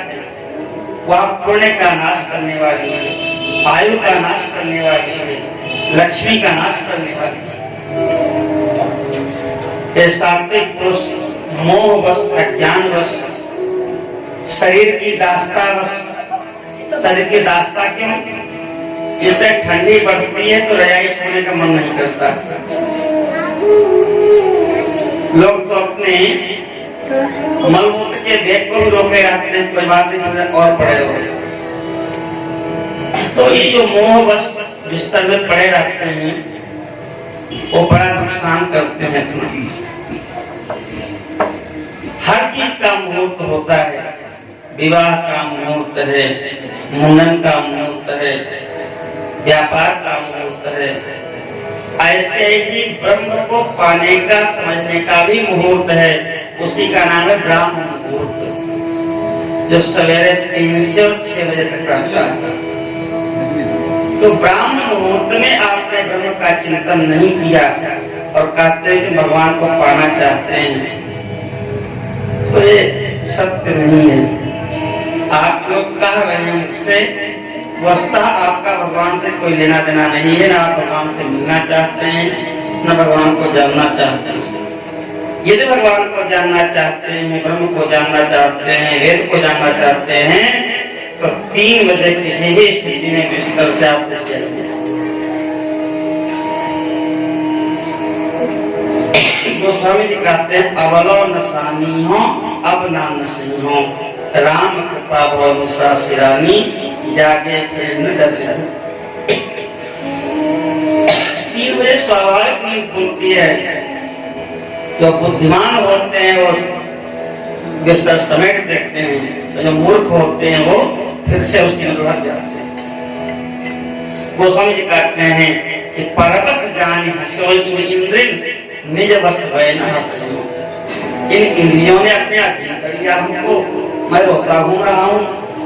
वह पुण्य का नाश करने वाली है, आयु का नाश करने वाली है, लक्ष्मी का नाश करने वाली है। ये सात्विक पुरुष मोहवश, अज्ञानवश, शरीर की दास्तावश, शरीर की दास्ता क्यों? जितने ठंडी बढ़ती है तो रजाई सोने का मन नहीं करता। लोग तो अपने मलमूत्र के बेग को भी रोके रहते हैं, कोई बात नहीं और पड़े हो। तो ये जो मोहवश बिस्तर में पड़े रहते हैं वो बड़ा नुकसान करते हैं अपना। हर चीज का मुहूर्त होता है, विवाह का मुहूर्त है, मुंडन का मुहूर्त है, व्यापार का मुहूर्त है। ऐसे ही ब्रह्म को पाने का, समझने का भी मुहूर्त है, उसी का नाम है ब्राह्म मुहूर्त, जो सवेरे 3 से 6 बजे तक रहता है। तो ब्राह्म मुहूर्त में आपने ब्रह्म का चिंतन नहीं किया और कहते हैं कि भगवान को पाना चाहते हैं, तो ये सत्य नहीं है। आप लोग कह रहे हैं मुझसे, वस्तुतः आपका भगवान से कोई लेना देना नहीं है, ना आप भगवान से मिलना चाहते हैं, न भगवान को जानना चाहते हैं। यदि भगवान को जानना चाहते हैं, ब्रह्म को जानना चाहते हैं, वेद को जानना चाहते हैं, तो 3 बजे किसी भी स्थिति में बिस्तर से आप उठ जाइए। गोस्वामी जी कहते हैं अवलो नसानी हो अब ना नसी हो, राम कृपा भव निशा सिरानी, जागे फिर न डसे। 3 बजे स्वाभाविक नींद खुलती है। जो बुद्धिमान होते हैं वो बिस्तर समेट देखते हैं, तो जो मूर्ख होते हैं वो फिर से उसी में लग जाते हैं। गोस्वामी जी कहते हैं कि परबस जानी हसोई तुम इंद्रिन निज बस भय न हसो। इन इंद्रियों ने अपने अधीन कर लिया हमको। मैं रोता घूम रहा हूँ,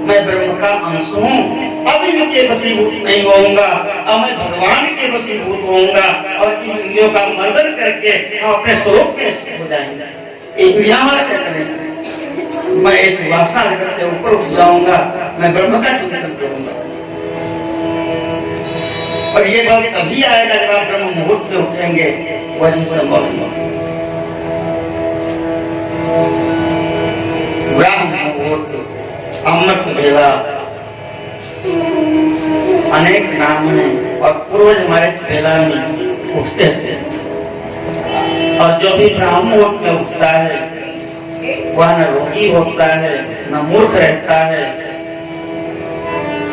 मैं ब्रह्म का अंश हूँ, अब इनके वशीभूत नहीं होऊंगा, अब मैं भगवान के वशीभूत होऊंगा और इन इंद्रियों का मर्दन करके हम अपने स्वरूप में स्थित हो जाएंगे। एक वाला क्या करेगा, मैं इस वासना जगत से ऊपर उठ जाऊंगा, मैं ब्रह्म का चिंतन करूंगा। और ये बात तभी आएगा जब आप ब्रह्म मुहूर्त में उठेंगे, वैसे संभव नहीं। ब्रह्म मुहूर्त, अमृत वेला, अनेक नाम हैं और पूर्वज हमारे इस वेला में उठते थे। और जो भी ब्रह्म मुहूर्त में उठता है वह न रोगी होता है न मूर्ख रहता है,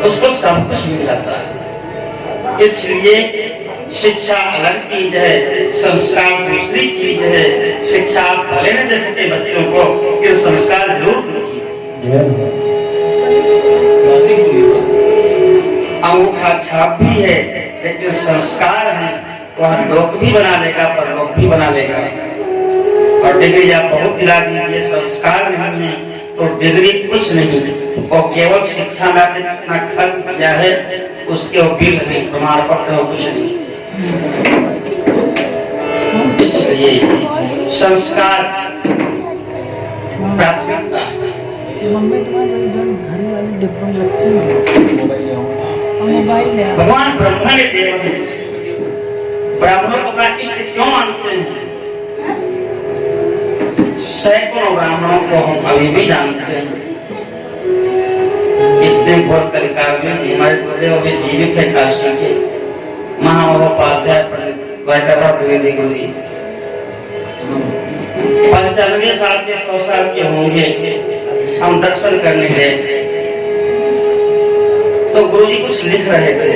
उसको सब कुछ मिल जाता है। इसलिए शिक्षा अलग चीज है, संस्कार दूसरी चीज है। शिक्षा आप भले न दे सके बच्चों को, ये संस्कार जरूर दीजिए। अंगूठा छाप भी है लेकिन संस्कार है, तो हर लोक भी बना लेगा, परलोक भी बना लेगा। और डिग्री आप बहुत दिला दीजिए, संस्कार नहीं है तो डिग्री कुछ नहीं, और केवल शिक्षा में अपना खर्च किया है, उसके वो बिल नहीं, प्रमाण पत्र हो, कुछ नहीं। इसलिए संस्कार प्राथमिकता है। भगवान ब्रह्मा के देव हैं, ब्राह्मणों को अपना इष्ट क्यों मानते हैं? सैकड़ों ब्राह्मणों को हम अभी भी जानते हैं। इतने घोर कलिकाल में हमारे गुरुदेव अभी जीवित है, काशी के महामहोपाध्याय पंडित वैकरवा द्विवेदी गुरु जी 95 साल के 100 साल के होंगे। हम दर्शन करने गए तो गुरु जी कुछ लिख रहे थे,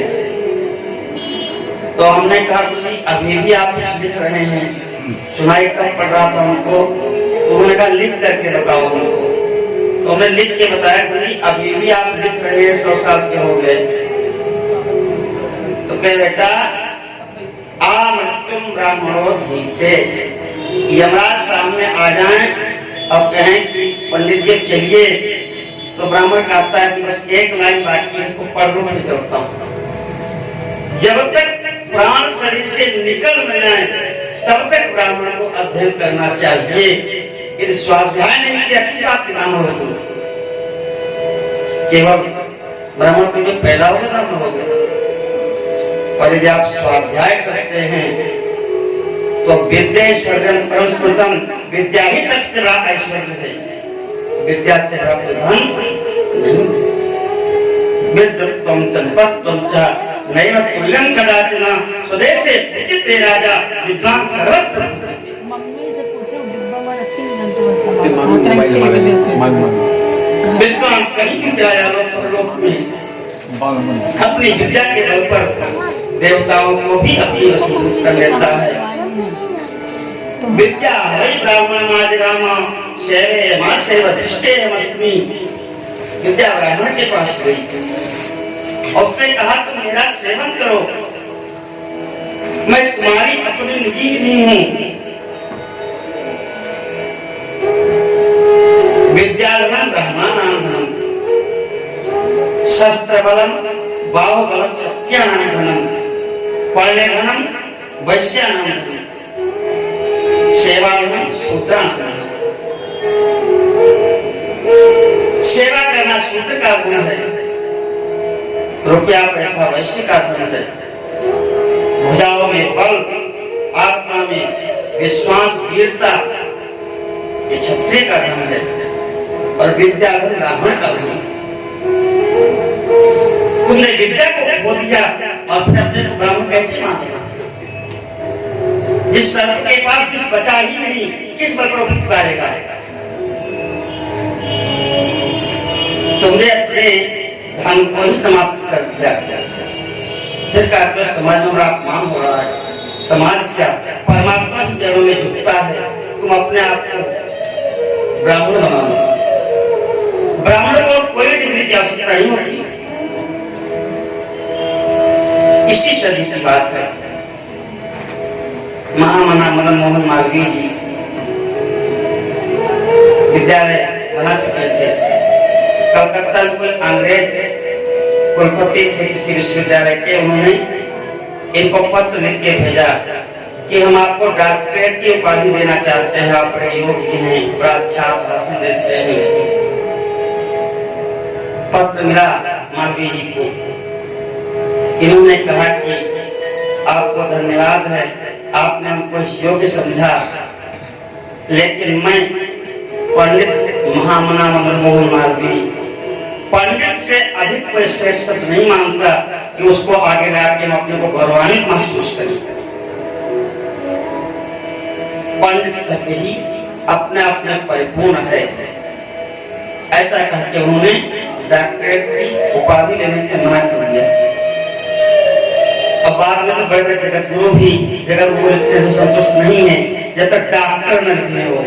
तो हमने कहा गुरु जी अभी भी आप कुछ लिख रहे हैं, सुनाई कब पड़ रहा था हमको, तो उन्होंने कहा लिख करके बताओ हमको। तो हमने लिख के बताया गुरु जी अभी भी आप लिख रहे हैं, 100 साल के हो गए। तो कहे बेटा तुम ब्राह्मणों जीते, यमराज सामने आ जाएं और कहें कि पंडित जी चलिए, तो ब्राह्मण कहता है कि बस एक लाइन बाकी है, इसको पढ़ लो फिर चलता हूं। जब तक प्राण शरीर से निकल न जाए तब तक ब्राह्मण को अध्ययन करना चाहिए। यदि स्वाध्याय नहीं किया किस बात के ब्राह्मण हो तुम? केवल ब्राह्मण को जो पैदा हो गया ब्राह्मण हो गया। और यदि आप स्वाध्याय करते हैं तो विद्या ऐश्वर्यम परम स्मृतम, विद्या ही सबसे बड़ा ऐश्वर्य है, विद्या से बड़ा धन नहीं। विद्वत्वं संपत्त्वं च नैव तुल्यं कदाचन, स्वदेशे पूज्यते राजा विद्वान सर्वत्र पूज्यते। मम्मी से पूछो डिब्बा में रखी नहीं तो विद्वान कहीं भी जाया लोक में अपनी विद्या के बल पर देवताओं को भी अपनी वशीभूत कर लेता है। विद्या हरि ब्राह्मण माजगामा शैवे मासे वधिष्ठे मस्मि। विद्या ब्राह्मण के पास गई और उसने कहा तुम मेरा सेवन करो, मैं तुम्हारी अपनी निजी विधि हूँ। विद्याधनम ब्रह्माणाम धनम, शस्त्र बलम बाहुबलम क्षत्रियाणाम धनम, पढ़ने धनम वैश्यानाम धनम, सेवा में शूद्राणाम। सेवा करना शूद्र का धन है, रुपया पैसा वैश्य का धन है। भुजाओं में बल, आत्मा में विश्वास, वीरता ये क्षत्रिय का धन है, और विद्या धन ब्राह्मण का धन है। तुमने विद्या को खो दिया और फिर अपने ब्राह्मण कैसे मानेगा? इस सर्प के पास विष बचा ही नहीं, किस बल पर फुटकारेगा? तुमने अपने धन को ही समाप्त कर दिया। फिर कहते समाज में बड़ा अपमान हो रहा है। समाज क्या परमात्मा की जड़ों में झुकता है, तुम अपने आप को ब्राह्मण बना लो। ब्राह्मण को कोई डिग्री की आवश्यकता नहीं होती। इसी सदी की बात है। महामना मदन मोहन मालवीय जी विद्यालय बना चुके थे। कलकत्ता में कोई अंग्रेज कुलपति थे किसी विश्वविद्यालय के, उन्होंने इनको पत्र लिख के भेजा कि हम आपको डॉक्टरेट की उपाधि देना चाहते हैं, आप बड़े योग्य हैं, बड़ा अच्छा भाषण देते हैं। पत्र मिला मालवीय जी को। इन्होंने कहा कि आपको धन्यवाद है, आपने हमको इस योग्य समझा, लेकिन मैं पंडित महामना मदन मोहन मालवीय पंडित से अधिक कोई श्रेष्ठ शब्द नहीं मानता कि उसको आगे लाके हम अपने को गौरवान्वित महसूस करें। पंडित शब्द ही अपने आप में परिपूर्ण है। ऐसा कहकर उन्होंने डॉक्टरेट की उपाधि लेने से मना कर दिया। अब बाद में तो बड़े बड़े जगत गुरु भी जगत गुरु लिखने से संतुष्ट नहीं है जब तक डॉक्टर न लिखने हो।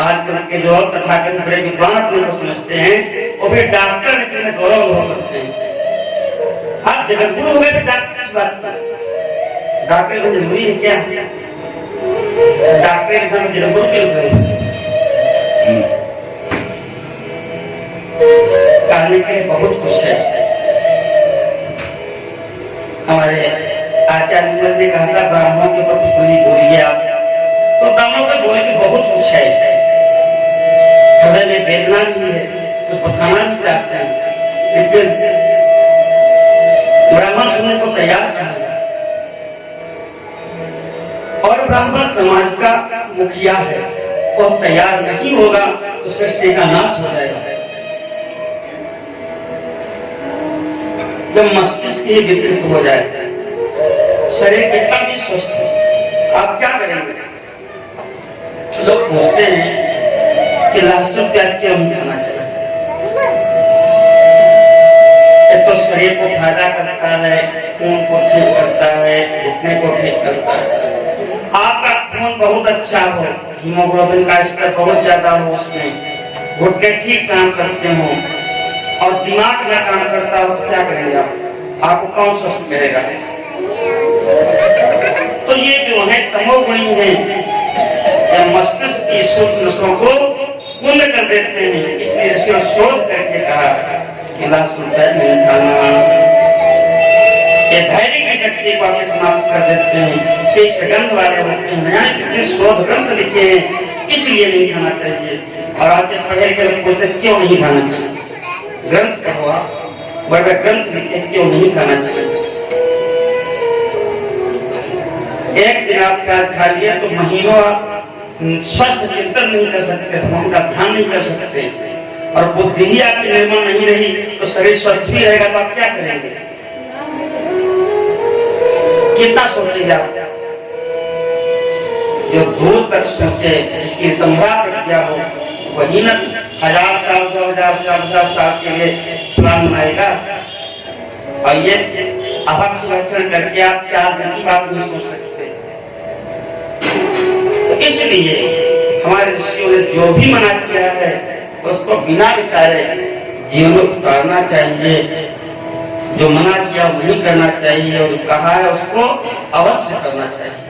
आजकल के जो तथाकथित बड़े विद्वान अपने को समझते हैं, वो भी डॉक्टर लिखने में गौरव अनुभव करते हैं। आप जगत गुरु हो गए तो डॉक्टर किस बात का? डॉक्टर को जरूरी है क्या? डॉक्टर लिखना में जगत गुरु क्यों लिख कहने के लिए बहुत कुछ है। हमारे आचार्य ने कहा था ब्राह्मणों के ऊपर कुछ नहीं बोलिए आप, तो ब्राह्मणों के बोले कि बहुत कुछ है, हृदय में वेदना भी है, कुछ बताना भी चाहते हैं, लेकिन ब्राह्मण सुनने को तैयार नहीं है। और ब्राह्मण समाज का मुखिया है, वह तैयार नहीं होगा तो सृष्टि का नाश हो जाएगा। जब मस्तिष्क ही विकृत हो जाए, शरीर कितना भी स्वस्थ हो, आप क्या करेंगे? लोग पूछते हैं कि लहसुन प्याज क्यों नहीं खाना चाहिए? तो शरीर को फायदा करता है, खून को ठीक करता है, घुटने को ठीक करता है। आपका खून बहुत अच्छा हो, हीमोग्लोबिन का स्तर बहुत ज्यादा हो, उसमें घुटने ठीक काम करते हो और दिमाग में काम करता हो, तो क्या करेंगे आप? आपको कौन स्वस्थ करेगा? तो ये जो है तमोगुणी है, या मस्तिष्क की सूक्ष्म नसों को कुंद कर देते हैं। इसलिए ऋषियों शोध करके कहा कि लहसुन प्याज नहीं खाना। ये धैर्य की शक्ति को आपके समाप्त कर देते हैं। तेज गंध वाले होते हैं, नया कितने शोध ग्रंथ लिखे हैं, इसलिए नहीं खाना चाहिए। और आपके पढ़े के लोग बोलते क्यों नहीं खाना चाहिए? ग्रंथ पढ़ो आप, बड़े ग्रंथ लिखे क्यों नहीं खाना चाहिए। एक दिन आप प्याज खा लिए तो महीनों आप स्वस्थ चिंतन नहीं कर सकते, भगवान का ध्यान नहीं कर सकते, और बुद्धि ही आपकी निर्मल नहीं रही तो शरीर स्वस्थ भी रहेगा तो आप क्या करेंगे? कितना सोचेंगे आप? जो दूर तक सोचे, जिसकी तंबा प्रज्ञा हो, वही न 1000 साल 2000 साल 1000 साल के लिए प्लान बनाएगा। और ये अभक्ष लक्षण करके आप 4 दिन की बात नहीं सोच सकते। तो इसलिए हमारे ऋषियों ने जो भी मना किया है उसको बिना विचारे जीवन में उतारना चाहिए। जो मना किया नहीं करना चाहिए, और कहा है उसको अवश्य करना चाहिए।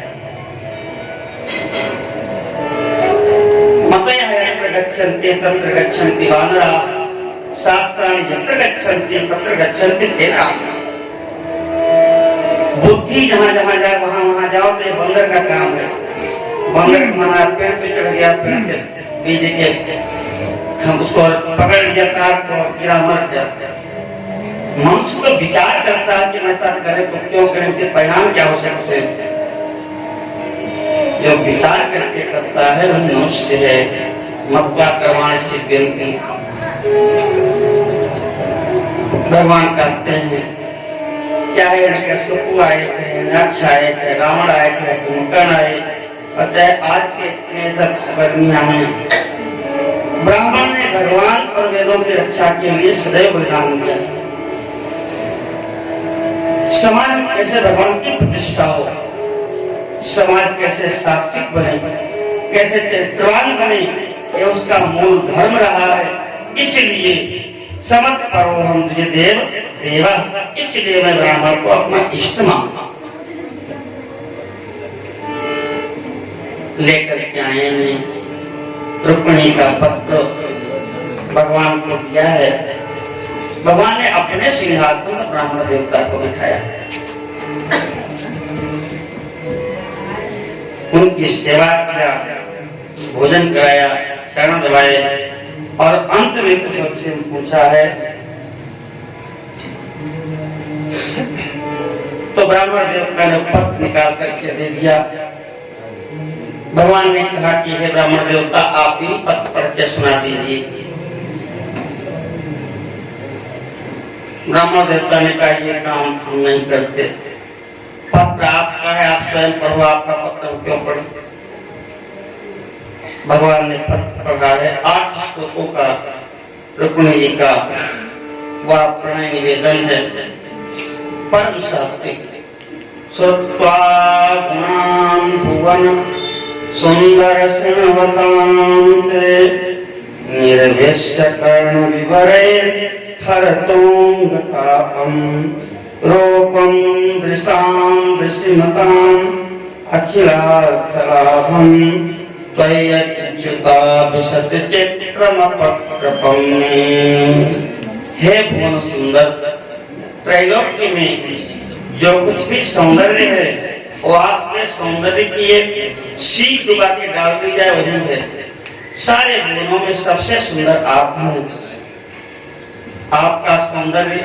मतयः यत्र गच्छन्ति तत्र गच्छन्ति वानराः, शास्त्राणि यत्र गच्छन्ति तत्र गच्छन्ति तेनाः। बुद्धि जहाँ जहाँ जाए वहाँ वहाँ जाओ, तो ये बंदर का काम है। बंदर माना पेड़ पे चढ़ गया, पेड़ से बीज के हम उसको पकड़ लिया, तार को गिरा, मर गया। मनुष्य तो विचार करता है कि ऐसा करे तो क्यों करें, इसके परिणाम क्या हो सकते हैं। जो विचार करके करता है वही मनुष्य है। मत्वा कर्माणि सिद्ध्यन्ति। भगवान कहते हैं चाहे कश्यप आए थे, नक्ष आए थे, रावण आए थे, कुंभकर्ण आए, और चाहे आज के इतने तक गर्मियां में ब्राह्मण ने भगवान और वेदों की रक्षा के लिए सदैव बलिदान दिया। समाज में कैसे भगवान की प्रतिष्ठा हो, समाज कैसे सात्विक बने, कैसे चरित्रवान बने, ये उसका मूल धर्म रहा है। इसलिए समर्थ करो हम तुझे देव देवा, इसलिए मैं ब्राह्मण को अपना इष्ट मानता हूं। लेकर के आए हैं रुक्मिणी का पत्र, भगवान को दिया है। भगवान ने अपने सिंहासन पर ब्राह्मण देवता को बिठाया, उनकी सेवा किया, भोजन कराया, चरण दबाए, और अंत में कुछ से पूछा है तो ब्राह्मण देवता ने पत्र निकाल करके दे दिया। भगवान ने कहा कि हे ब्राह्मण देवता, आप ही पत्र पढ़ के सुना दीजिए। ब्राह्मण देवता ने कहा ये काम हम नहीं करते, पत्र आपका है, आप स्वयं पढ़ो, आपका पत्र हम क्यों पढ़े। भगवान ने पत्र पढ़ा है, 8 श्लोकों का रुक्मिणी जी का वह प्रणय निवेदन है, परम सात्विक। श्रुत्वा गुणान् भुवन सुंदर शृण्वतान्ते निर्वेश्य कर्ण विवरे हरतोंगतापम रूपम दृशां दृश्यमतां अखिलार्थलाभं त्वय्यच्युता विशत चित्रमपक्रपम्। हे भुवन सुंदर, त्रैलोक्य में जो कुछ भी सौंदर्य है वो आपके सौंदर्य की एक सीख डुबा के डाल दी जाए वही है। सारे गुणों में सबसे सुंदर आप हैं। आपका सौंदर्य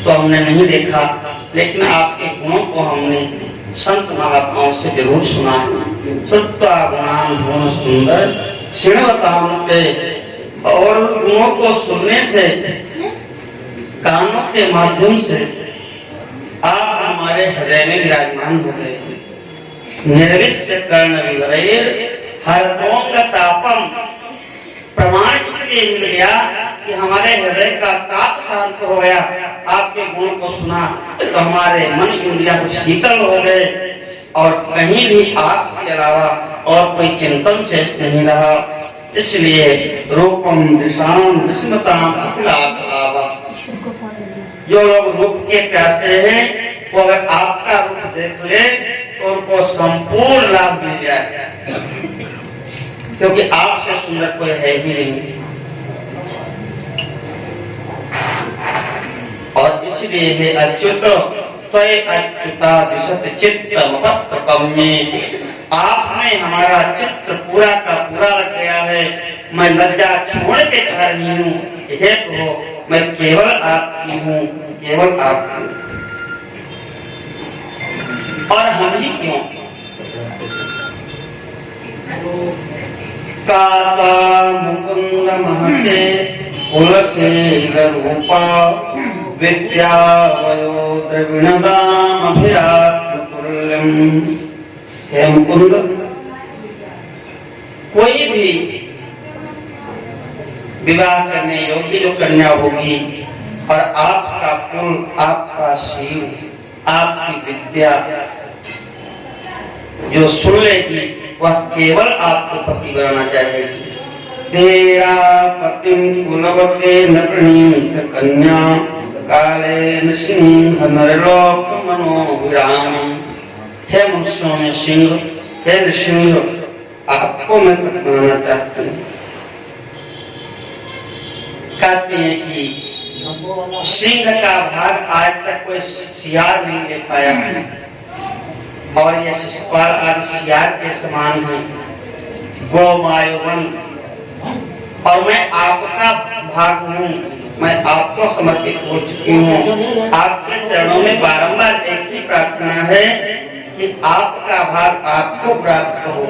तो हमने नहीं देखा, लेकिन आपके गुणों को हमने संत महात्माओं से जरूर सुना है। श्रुत्वा गुणान् भुवन सुंदर शृण्वतान्ते, और गुणों को सुनने से, कानों के माध्यम से आप हमारे हृदय में विराजमान हो गए। निर्विश्य कर्ण विवरैर हरतोंगतापम, प्रमाण इसलिए मिल गया कि हमारे हृदय का ताप शांत हो गया। आपके गुणों को सुना तो हमारे मन इंद्रियां सब शीतल हो गए, और कहीं भी आपके अलावा और कोई चिंतन शेष नहीं रहा। इसलिए रूपम दिशाम विस्मताम अखिलार्थलाभा, जो लोग रूप के प्यासे हैं वो अगर आपका रूप देख ले तो उनको संपूर्ण लाभ मिल जाए, क्योंकि आपसे सुंदर कोई है ही नहीं। और इसलिए है अच्युत त्वयि अच्युता विशत चित्तमपत्रपम्ये, आपने हमारा चित्र पूरा का पूरा रख गया है। मैं लज्जा छोड़ के कह रही हूँ, हे प्रभु मैं केवल आपकी हूँ, केवल आपकी। और हम ही क्यों, काता मुकुंद महते कुलशील रूपा विद्या वयो द्रविणदाम अभिरात तुल्यम। हे मुकुंद, कोई भी विवाह करने योग्य जो कन्या होगी, और आपका कुल, आपका शील, आपकी विद्या जो सुन लेगी वह केवल आपको पति बनाना चाहेगी। तेरा पतिम कुलवते न प्रणीत कन्या काले सिंह नरलोक मनोभिरामी। हे मनुष्यों में सिंह, हे नृसिंह, आपको मैं पति बनाना चाहती हूँ। कहते हैं कि सिंह का भाग आज तक कोई सियार नहीं ले पाया है, और ये शिशुपाल आज सियार के समान है, गोमायुवन। और मैं आपका भाग हूँ, मैं आपको समर्पित हो चुकी हूँ। आपके चरणों में बारंबार एक ही प्रार्थना है कि आपका भाग आपको प्राप्त हो।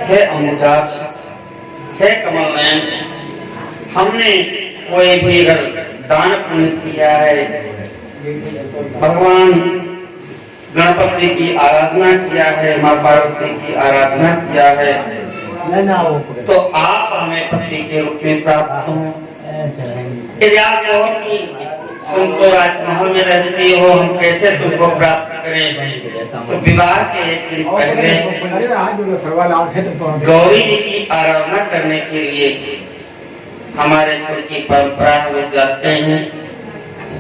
हे अमृताक्ष, हे कमल नयन, हमने कोई भी अगर दान पुण्य किया है, भगवान गणपति की आराधना किया है, माँ पार्वती की आराधना किया है, तो आप हमें पति के रूप में प्राप्त हो। यदि आप कहो कि तुम तो राजमहल में रहती हो, हम कैसे तुमको प्राप्त करें, तो विवाह के एक दिन पहले गौरी जी की आराधना करने के लिए हमारे कुल की परंपरा हम जाते हैं,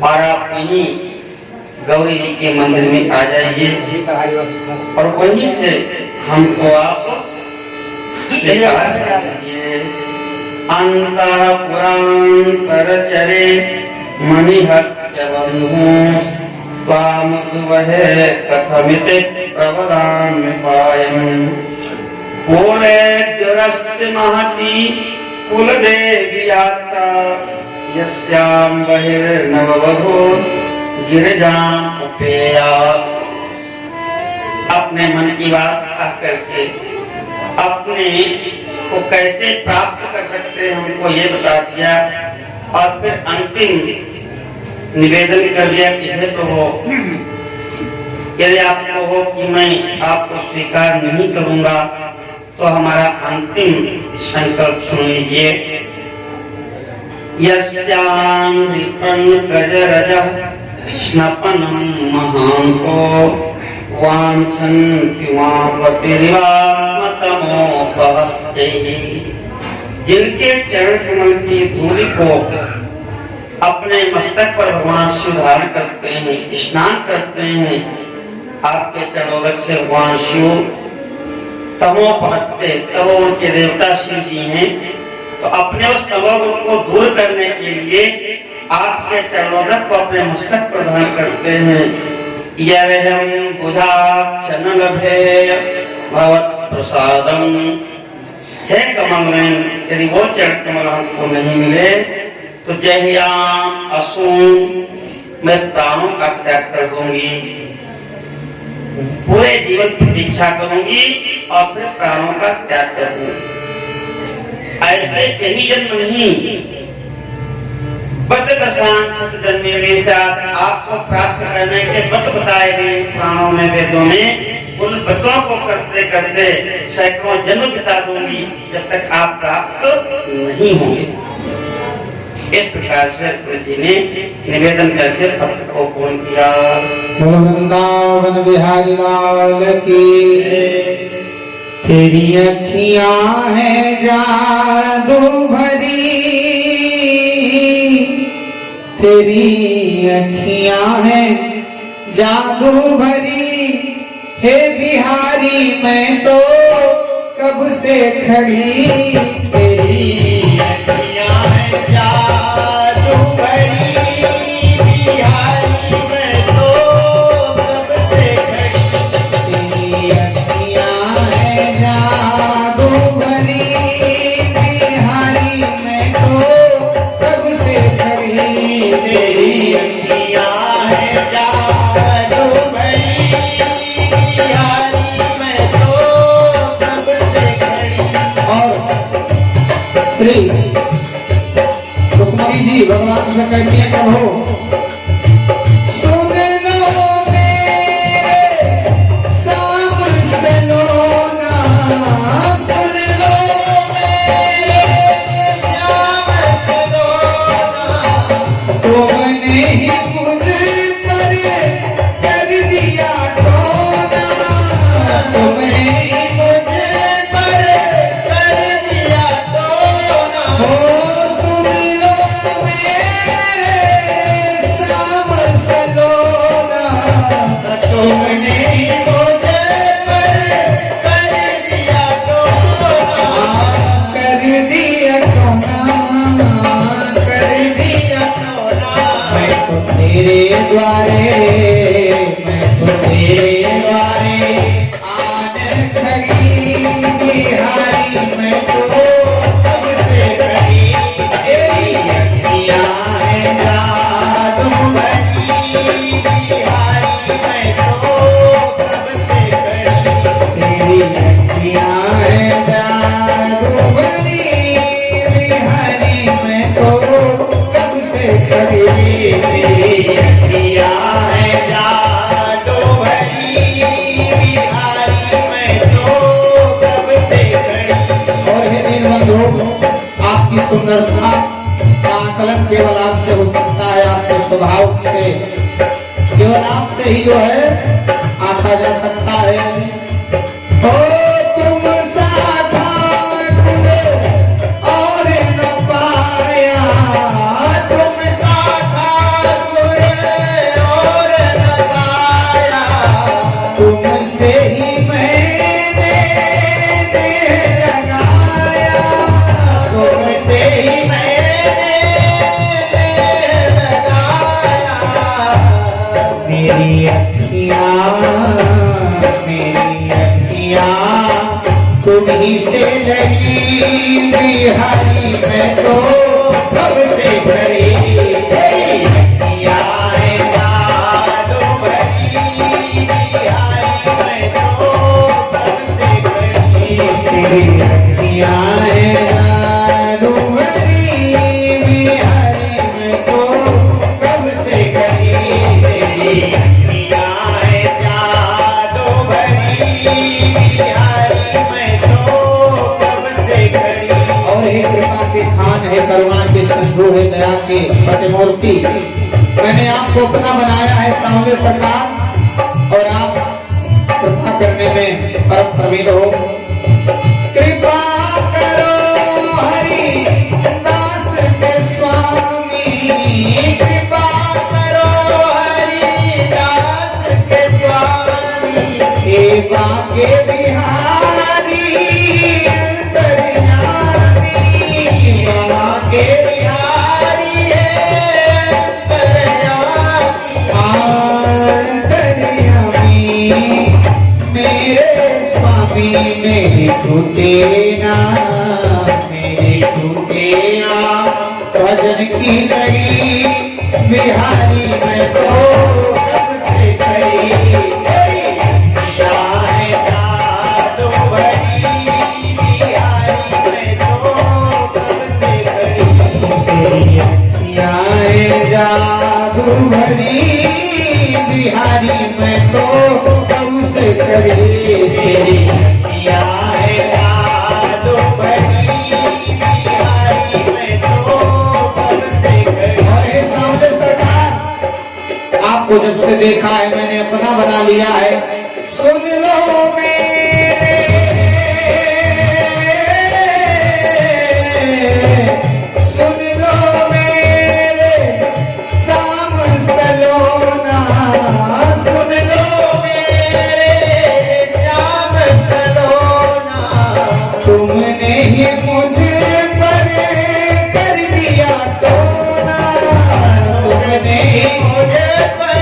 और आप यहीं गौरी जी के मंदिर में आ जाइए और वहीं से हमको आप अंतःपुरांतर चरे मणिहत्यबंधु त्वामुद्वहे कथमिति प्रवदाम्यपायम् पूर्णे दुरस्ति महती कुलदेव्यात्रा यस्यां बहिर्नववधू गिरिजाम् उपेयात्। अपने मन की बात कह करके अपने को कैसे प्राप्त कर सकते हैं हमको ये बता दिया, और फिर अंतिम निवेदन कर दिया कि हे प्रभु, यदि आप कहो कि मैं आपको स्वीकार नहीं करूंगा तो हमारा अंतिम संकल्प सुन लीजिए। यस्यां पंकजरजः स्नपनं महान्तो वाञ्छन्ति मापतिरिवात्मतमोपहते। जिनके चरण कमल की धूलि को अपने मस्तक पर भगवान शिव धारण करते हैं, स्नान करते हैं, आपके चरणोदक से भगवान शिव तमोपहते, तमो उनके देवता शिव जी हैं, तो अपने उस तमोगुण को दूर करने के लिए आपके चरणोदक को अपने मस्तक पर धारण करते हैं। यरहं बुधाक्षन लभे भवत् प्रसादम। हे कमल, यदि वो चरण कमल हमको नहीं मिले तो जहियाम असून, मैं प्राणों का त्याग कर दूंगी, पूरे जीवन प्रतीक्षा करूंगी और फिर प्राणों का त्याग कर दूंगी। ऐसे यही जन्म नहीं, बद दशांश जन्मे आपको प्राप्त करने के बद बताए गए प्राणों में, वेदों में, उन व्रतों को करते करते सैकड़ों जन्म बिता दूंगी जब तक आप प्राप्त नहीं होंगे। इस प्रकार से जी ने निवेदन करके भक्त को पूर्ण किया। वृंदावन बिहारी लाल की। तेरी अखियां हैं जादू भरी, तेरी अखियां हैं जादू भरी, हे बिहारी मैं तो कब से खड़ी। तेरी अखियां हैं जादू भरी, बिहारी मैं तो कब से खड़ी। तेरी अखियां हैं जादू भरी, बिहारी मैं तो कब से खड़ी। तेरी अखियां हैं जादू भरी, बिहारी मैं तो कब से खड़ी। और श्री रुक्मणी जी भगवान से कहती है, कहो सुन लो मेरे साम सलोना, सुन लो मेरे श्याम सलोना, तुमने ही मुझ पर कर दिया टोना, तुमने ही मुझ पर कर दिया टोना। हो सुन लो मेरे श्याम सलोना, तुमने ही मुझ पर कर दिया टोना, कर दिया टोना, कर दिया टोना। मैं तो तेरे द्वारे, मैं तो तेरे द्वारे आने खड़ी, बिहारी मैं तो कब से खड़ी। तेरी अखियां हैं जादू भरी, बिहारी मैं तो कब से खड़ी। तेरी अखियां हैं जादू भरी, बिहारी मैं तो कब से खड़ी। सुंदर था, आकलन केवल आपसे हो सकता है, आपके स्वभाव से केवल आपसे ही जो है आंका जा सकता है। हो तुम सा ठाकुर और न पाया, तुम सा ठाकुर और न पाया, तुमसे ही मैंने देह लगाया, तुमसे ही मैंने देह लगाया। मेरी अखियाँ तुम्हीं से लगी बिहारी, मैं तो कब से भरी, तेरी अखियाँ हैं जादू भरी बिहारी, मैं तो कब से भरी, तेरी अखियाँ हैं जादू भरी बिहारी, मैं तो कब से भरी, तेरी अखियाँ हैं जादू भरी बिहारी, मैं तो कब से भरी। और हे कृपा के खान है, करुणा के सिंधु है, दया के प्रतिमूर्ति, मैंने आपको अपना बनाया है सांवले सरकार, और आप कृपा करने में परम प्रवीण हो। कृपा करो हरि दास के स्वामी, कृपा करो हरि दास के स्वामी, हे बाके बिहारी अंतर्यामी, बाके बिहारी अंतर्यामी, मेरे स्वामी मेरे टूटे ना, मेरे टूटे ना भजन की लगी बिहारी, मैं तो कब से खड़ी, तेरी अखियाँ हैं जादू भरी बिहारी, मैं तो कब से खड़ी, तेरी अखियाँ हैं जादू भरी बिहारी, मैं तो कब से खड़ी, तेरी अखियाँ हैं जादू भरी बिहारी, मैं तो कब से खड़ी। अरे सांवले सरकार, आपको जब से देखा है मैंने अपना बना लिया है, सुन लो मेरे, सुन लो मेरे शाम सलोना, सुन लो मेरे श्याम सलोना, तुमने ही मुझे पर कर दिया टोना, तुमने ही मुझे पर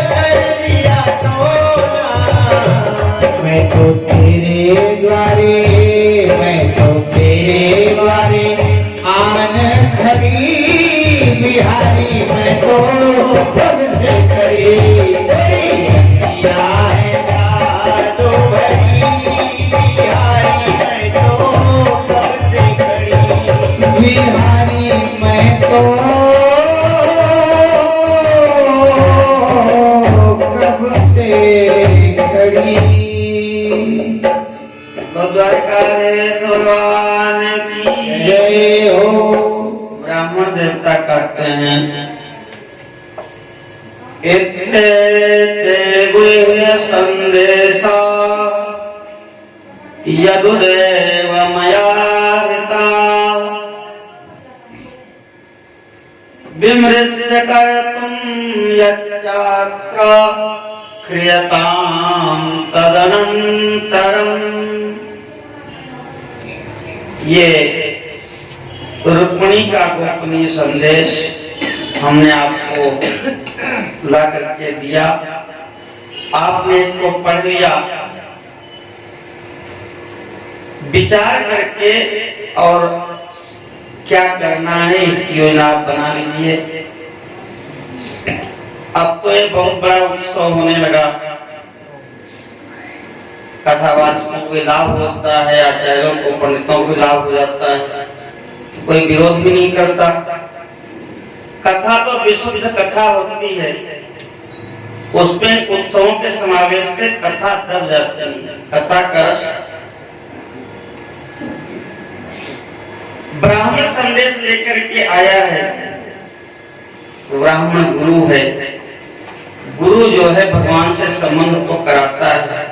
कर दिया टोना, मैं तो तेरे द्वारे, मैं तो तेरे द्वारे आन खड़ी बिहारी, मैं तो कब से खड़ी, तेरी अखियाँ हैं जादू भरी बिहारी, मैं तो कब से खड़ी बिहारी, मैं तो कब से खड़ी। द्वारकाधीश भगवान की जय हो। ब्राह्मण देवता कहते हैं, इत्ते ते गुह्य संदेशा यदुदेव मया हृता, विमृश्य कर्तुं यच्चात्र क्रियतां तदनन्तरम्। ये रुक्मिणी का गोपनीय संदेश हमने आपको ला करके दिया, आपने इसको पढ़ लिया, विचार करके और क्या करना है इसकी योजना आप बना लीजिए। अब तो ये बहुत बड़ा उत्सव होने लगा, कथावाचकों को लाभ होता है, आचार्यों को पंडितों को लाभ हो जाता है, तो कोई विरोध भी नहीं करता। कथा तो विशुद्ध कथा होती है, उसमें उत्सवों के समावेश से कथा दब जाती है, कथा का रस ब्राह्मण संदेश लेकर के आया है। ब्राह्मण गुरु है। गुरु जो है भगवान से संबंध को कराता है।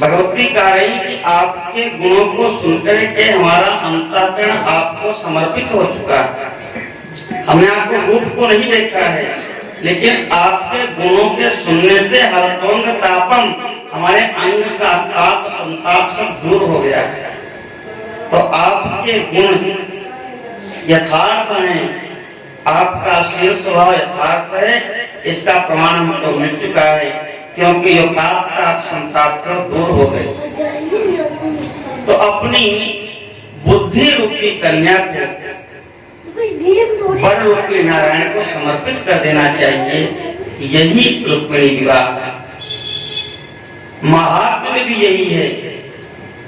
भगवती कह रही कि आपके गुणों को सुनकर के हमारा अंतःकरण आपको समर्पित हो चुका है। हमने आपको रूप को नहीं देखा है, लेकिन आपके गुणों के सुनने से हरतोंग तापम, हमारे अंग का ताप संताप सब दूर हो गया है। तो आपके गुण यथार्थ हैं, आपका शील स्वभाव यथार्थ है, इसका प्रमाण हमको मिल चुका है, क्योंकि यो पाप ताप संताप तो दूर हो गए। तो अपनी बुद्धि रूपी कन्या को वर रूपी नारायण को समर्पित कर देना चाहिए। यही रुक्मिणी विवाह है। महात्मा में भी यही है।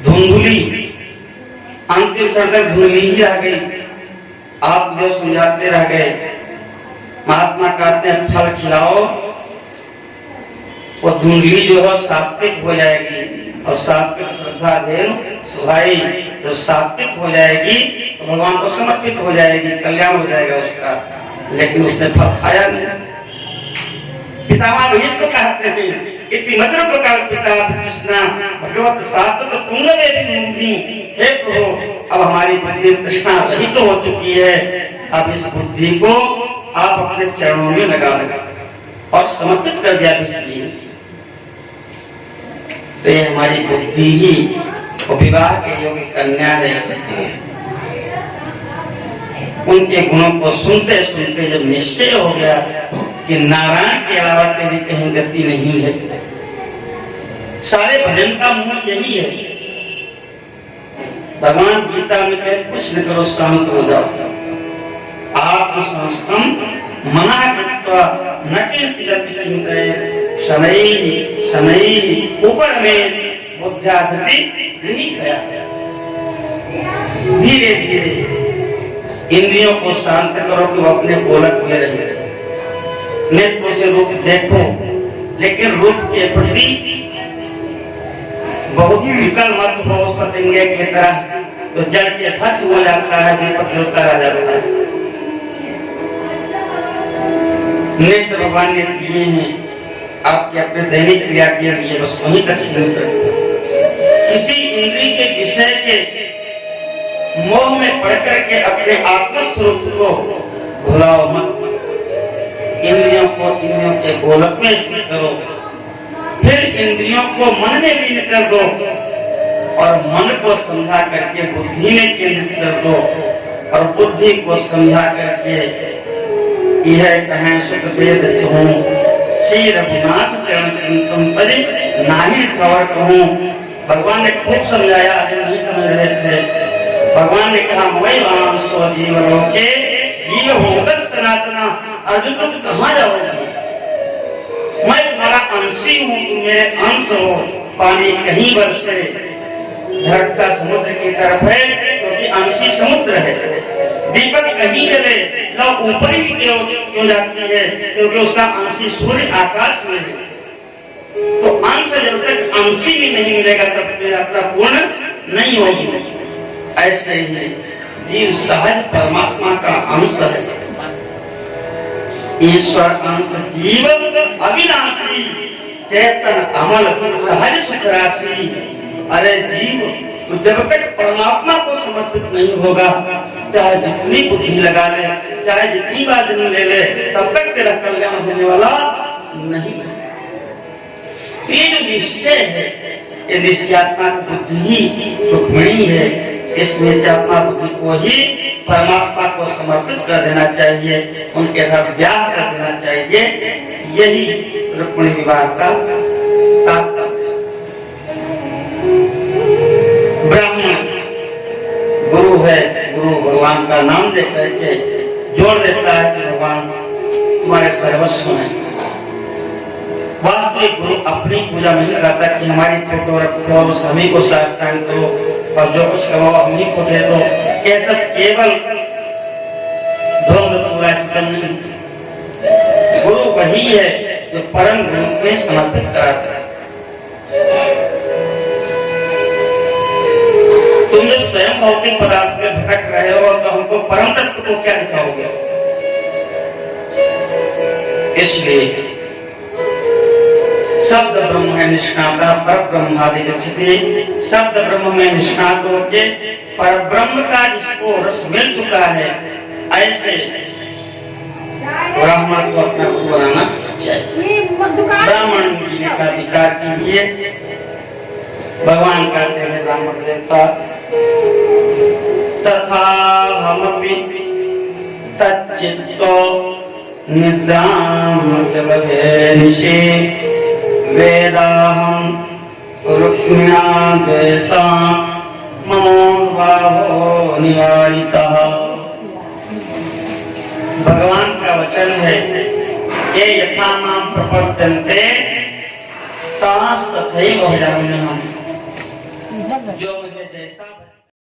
धुंधुली अंतिम क्षण तक धुंधली ही रह गई। आप जो समझाते रह गए। महात्मा कहते हैं फल खिलाओ, वो धुंधली जो है सात्विक हो जाएगी, और सात्विक श्रद्धा धेनु सुभाई जब सात्विक हो जाएगी तो भगवान को समर्पित हो जाएगी, कल्याण हो जाएगा उसका। लेकिन उसने फल खाया नहीं। पितामह भीष्म कहते हैं इति मधुर प्रकार पिता कृष्ण भगवत सात्विक पुंगवे विमुक्ति। हे प्रभु, अब हमारी बुद्धि कृष्णा रहित तो हो चुकी है। अब इस बुद्धि को आप अपने चरणों में लगा लगा और समर्पित कर दिया विष्णु। तो ये हमारी बुद्धि ही विवाह के योग्य कन्या है। उनके गुणों को सुनते सुनते जब निश्चय हो गया कि नारायण के अलावा तेरी कहीं गति नहीं है, सारे भजन का मूल यही है। भगवान गीता में कहते कुछ न करो शांत हो जाओ। आत्म संस्थम मना कृत्वा न किंचिदपि चिंतयेत् शनैः शनैः ऊपर में बुद्ध्याधि गृहीत गया। धीरे धीरे इंद्रियों को शांत करो कि वो अपने गोलक में रहे। नेत्रों से रूप देखो, लेकिन रूप के प्रति बहुत विकल मत हो। उस पतंगे की तरह तो जल के भस्म हो जाता है, दीपक जलता रह जाता है। नेत्र भगवान ने दिए हैं आपके अपने दैनिक क्रिया के लिए, बस वहीं तक सीमित रखो। किसी इंद्रिय के विषय के मोह में पड़कर के अपने आत्मस्वरूप को भुलाओ मत। इंद्रियों को इंद्रियों के गोलक में स्थित करो, फिर इंद्रियों को मन में लीन कर दो और मन को समझा करके बुद्धि में केंद्रित कर दो, और बुद्धि को समझा करके यह कहें सुख वेद छूं श्री रघुनाथ चरण चिंतन परि नाही खबर कहूं। भगवान ने खूब समझाया, नहीं समझ रहे थे। भगवान ने कहा मैं राम सो जीव लोके जीव होगत सनातना। अर्जुन तुम कहाँ जाओगे? मैं तुम्हारा अंशी हूँ, तुम मेरे अंश हो। पानी कहीं बरसे धड़कता समुद्र की तरफ है, क्योंकि अंशी समुद्र है। दीपक कहीं जले लौ ऊपर ही क्यों जाती है, क्योंकि उसका अंशी सूर्य आकाश में है। तो अंश जब तक अंशी भी नहीं मिलेगा तब तक यात्रा पूर्ण नहीं होगी। ऐसे ही जीव सहज परमात्मा का अंश है। ईश्वर अंश जीव अविनाशी चेतन अमल सहज सुख राशि। अरे जीव जब तक परमात्मा को समर्पित नहीं होगा, चाहे जितनी बुद्धि लगा ले, चाहे जितनी बार जन्म ले ले, तब तक तेरा कल्याण होने वाला नहीं है। ये जो निश्चय है, ये निश्चयात्मक बुद्धि ही रुक्मिणी है। इस निश्चयात्मक बुद्धि को ही परमात्मा को समर्पित कर देना चाहिए, उनके साथ ब्याह कर देना चाहिए। यही रुक्मिणी विवाह का तात्पर्य। ब्राह्मण गुरु है, गुरु भगवान का नाम दे करके जोड़ देता है कि भगवान तुम्हारे सर्वस्व हैं। वास्तविक गुरु अपनी पूजा में लगाता कि हमारी फोटो रखो, उस हम ही को साष्टांग करो, और जो कुछ कमाओ हम ही को दे दो। ये सब केवल ढोंग पूरा सिस्टम नहीं। गुरु वही है जो परम गुरु में समर्पित कराता है। तुम जो स्वयं भौतिक पदार्थ में भटक रहे हो तो हमको परम तत्व को क्या दिखाओगे? इसलिए शब्द ब्रह्म है निष्णाता पर ब्रह्मादि गच्छति। शब्द ब्रह्म में निष्णात होके पर ब्रह्म का जिसको रस मिल चुका है, ऐसे ब्राह्मण को अपना गुरु बनाना चाहिए। ब्राह्मण जी का विचार कीजिए। भगवान कहते हैं ब्राह्मण देवता तथा हमपि तच्चित्तो निद्रां च लभे ऋषि वेदाहं रुक्मिणा द्वेषा ममोनुभावो निवारितः। भगवान का वचन है, ये यथा मां प्रपद्यन्ते तास तथैव भजाम्यहम्। जो मुझे जैसा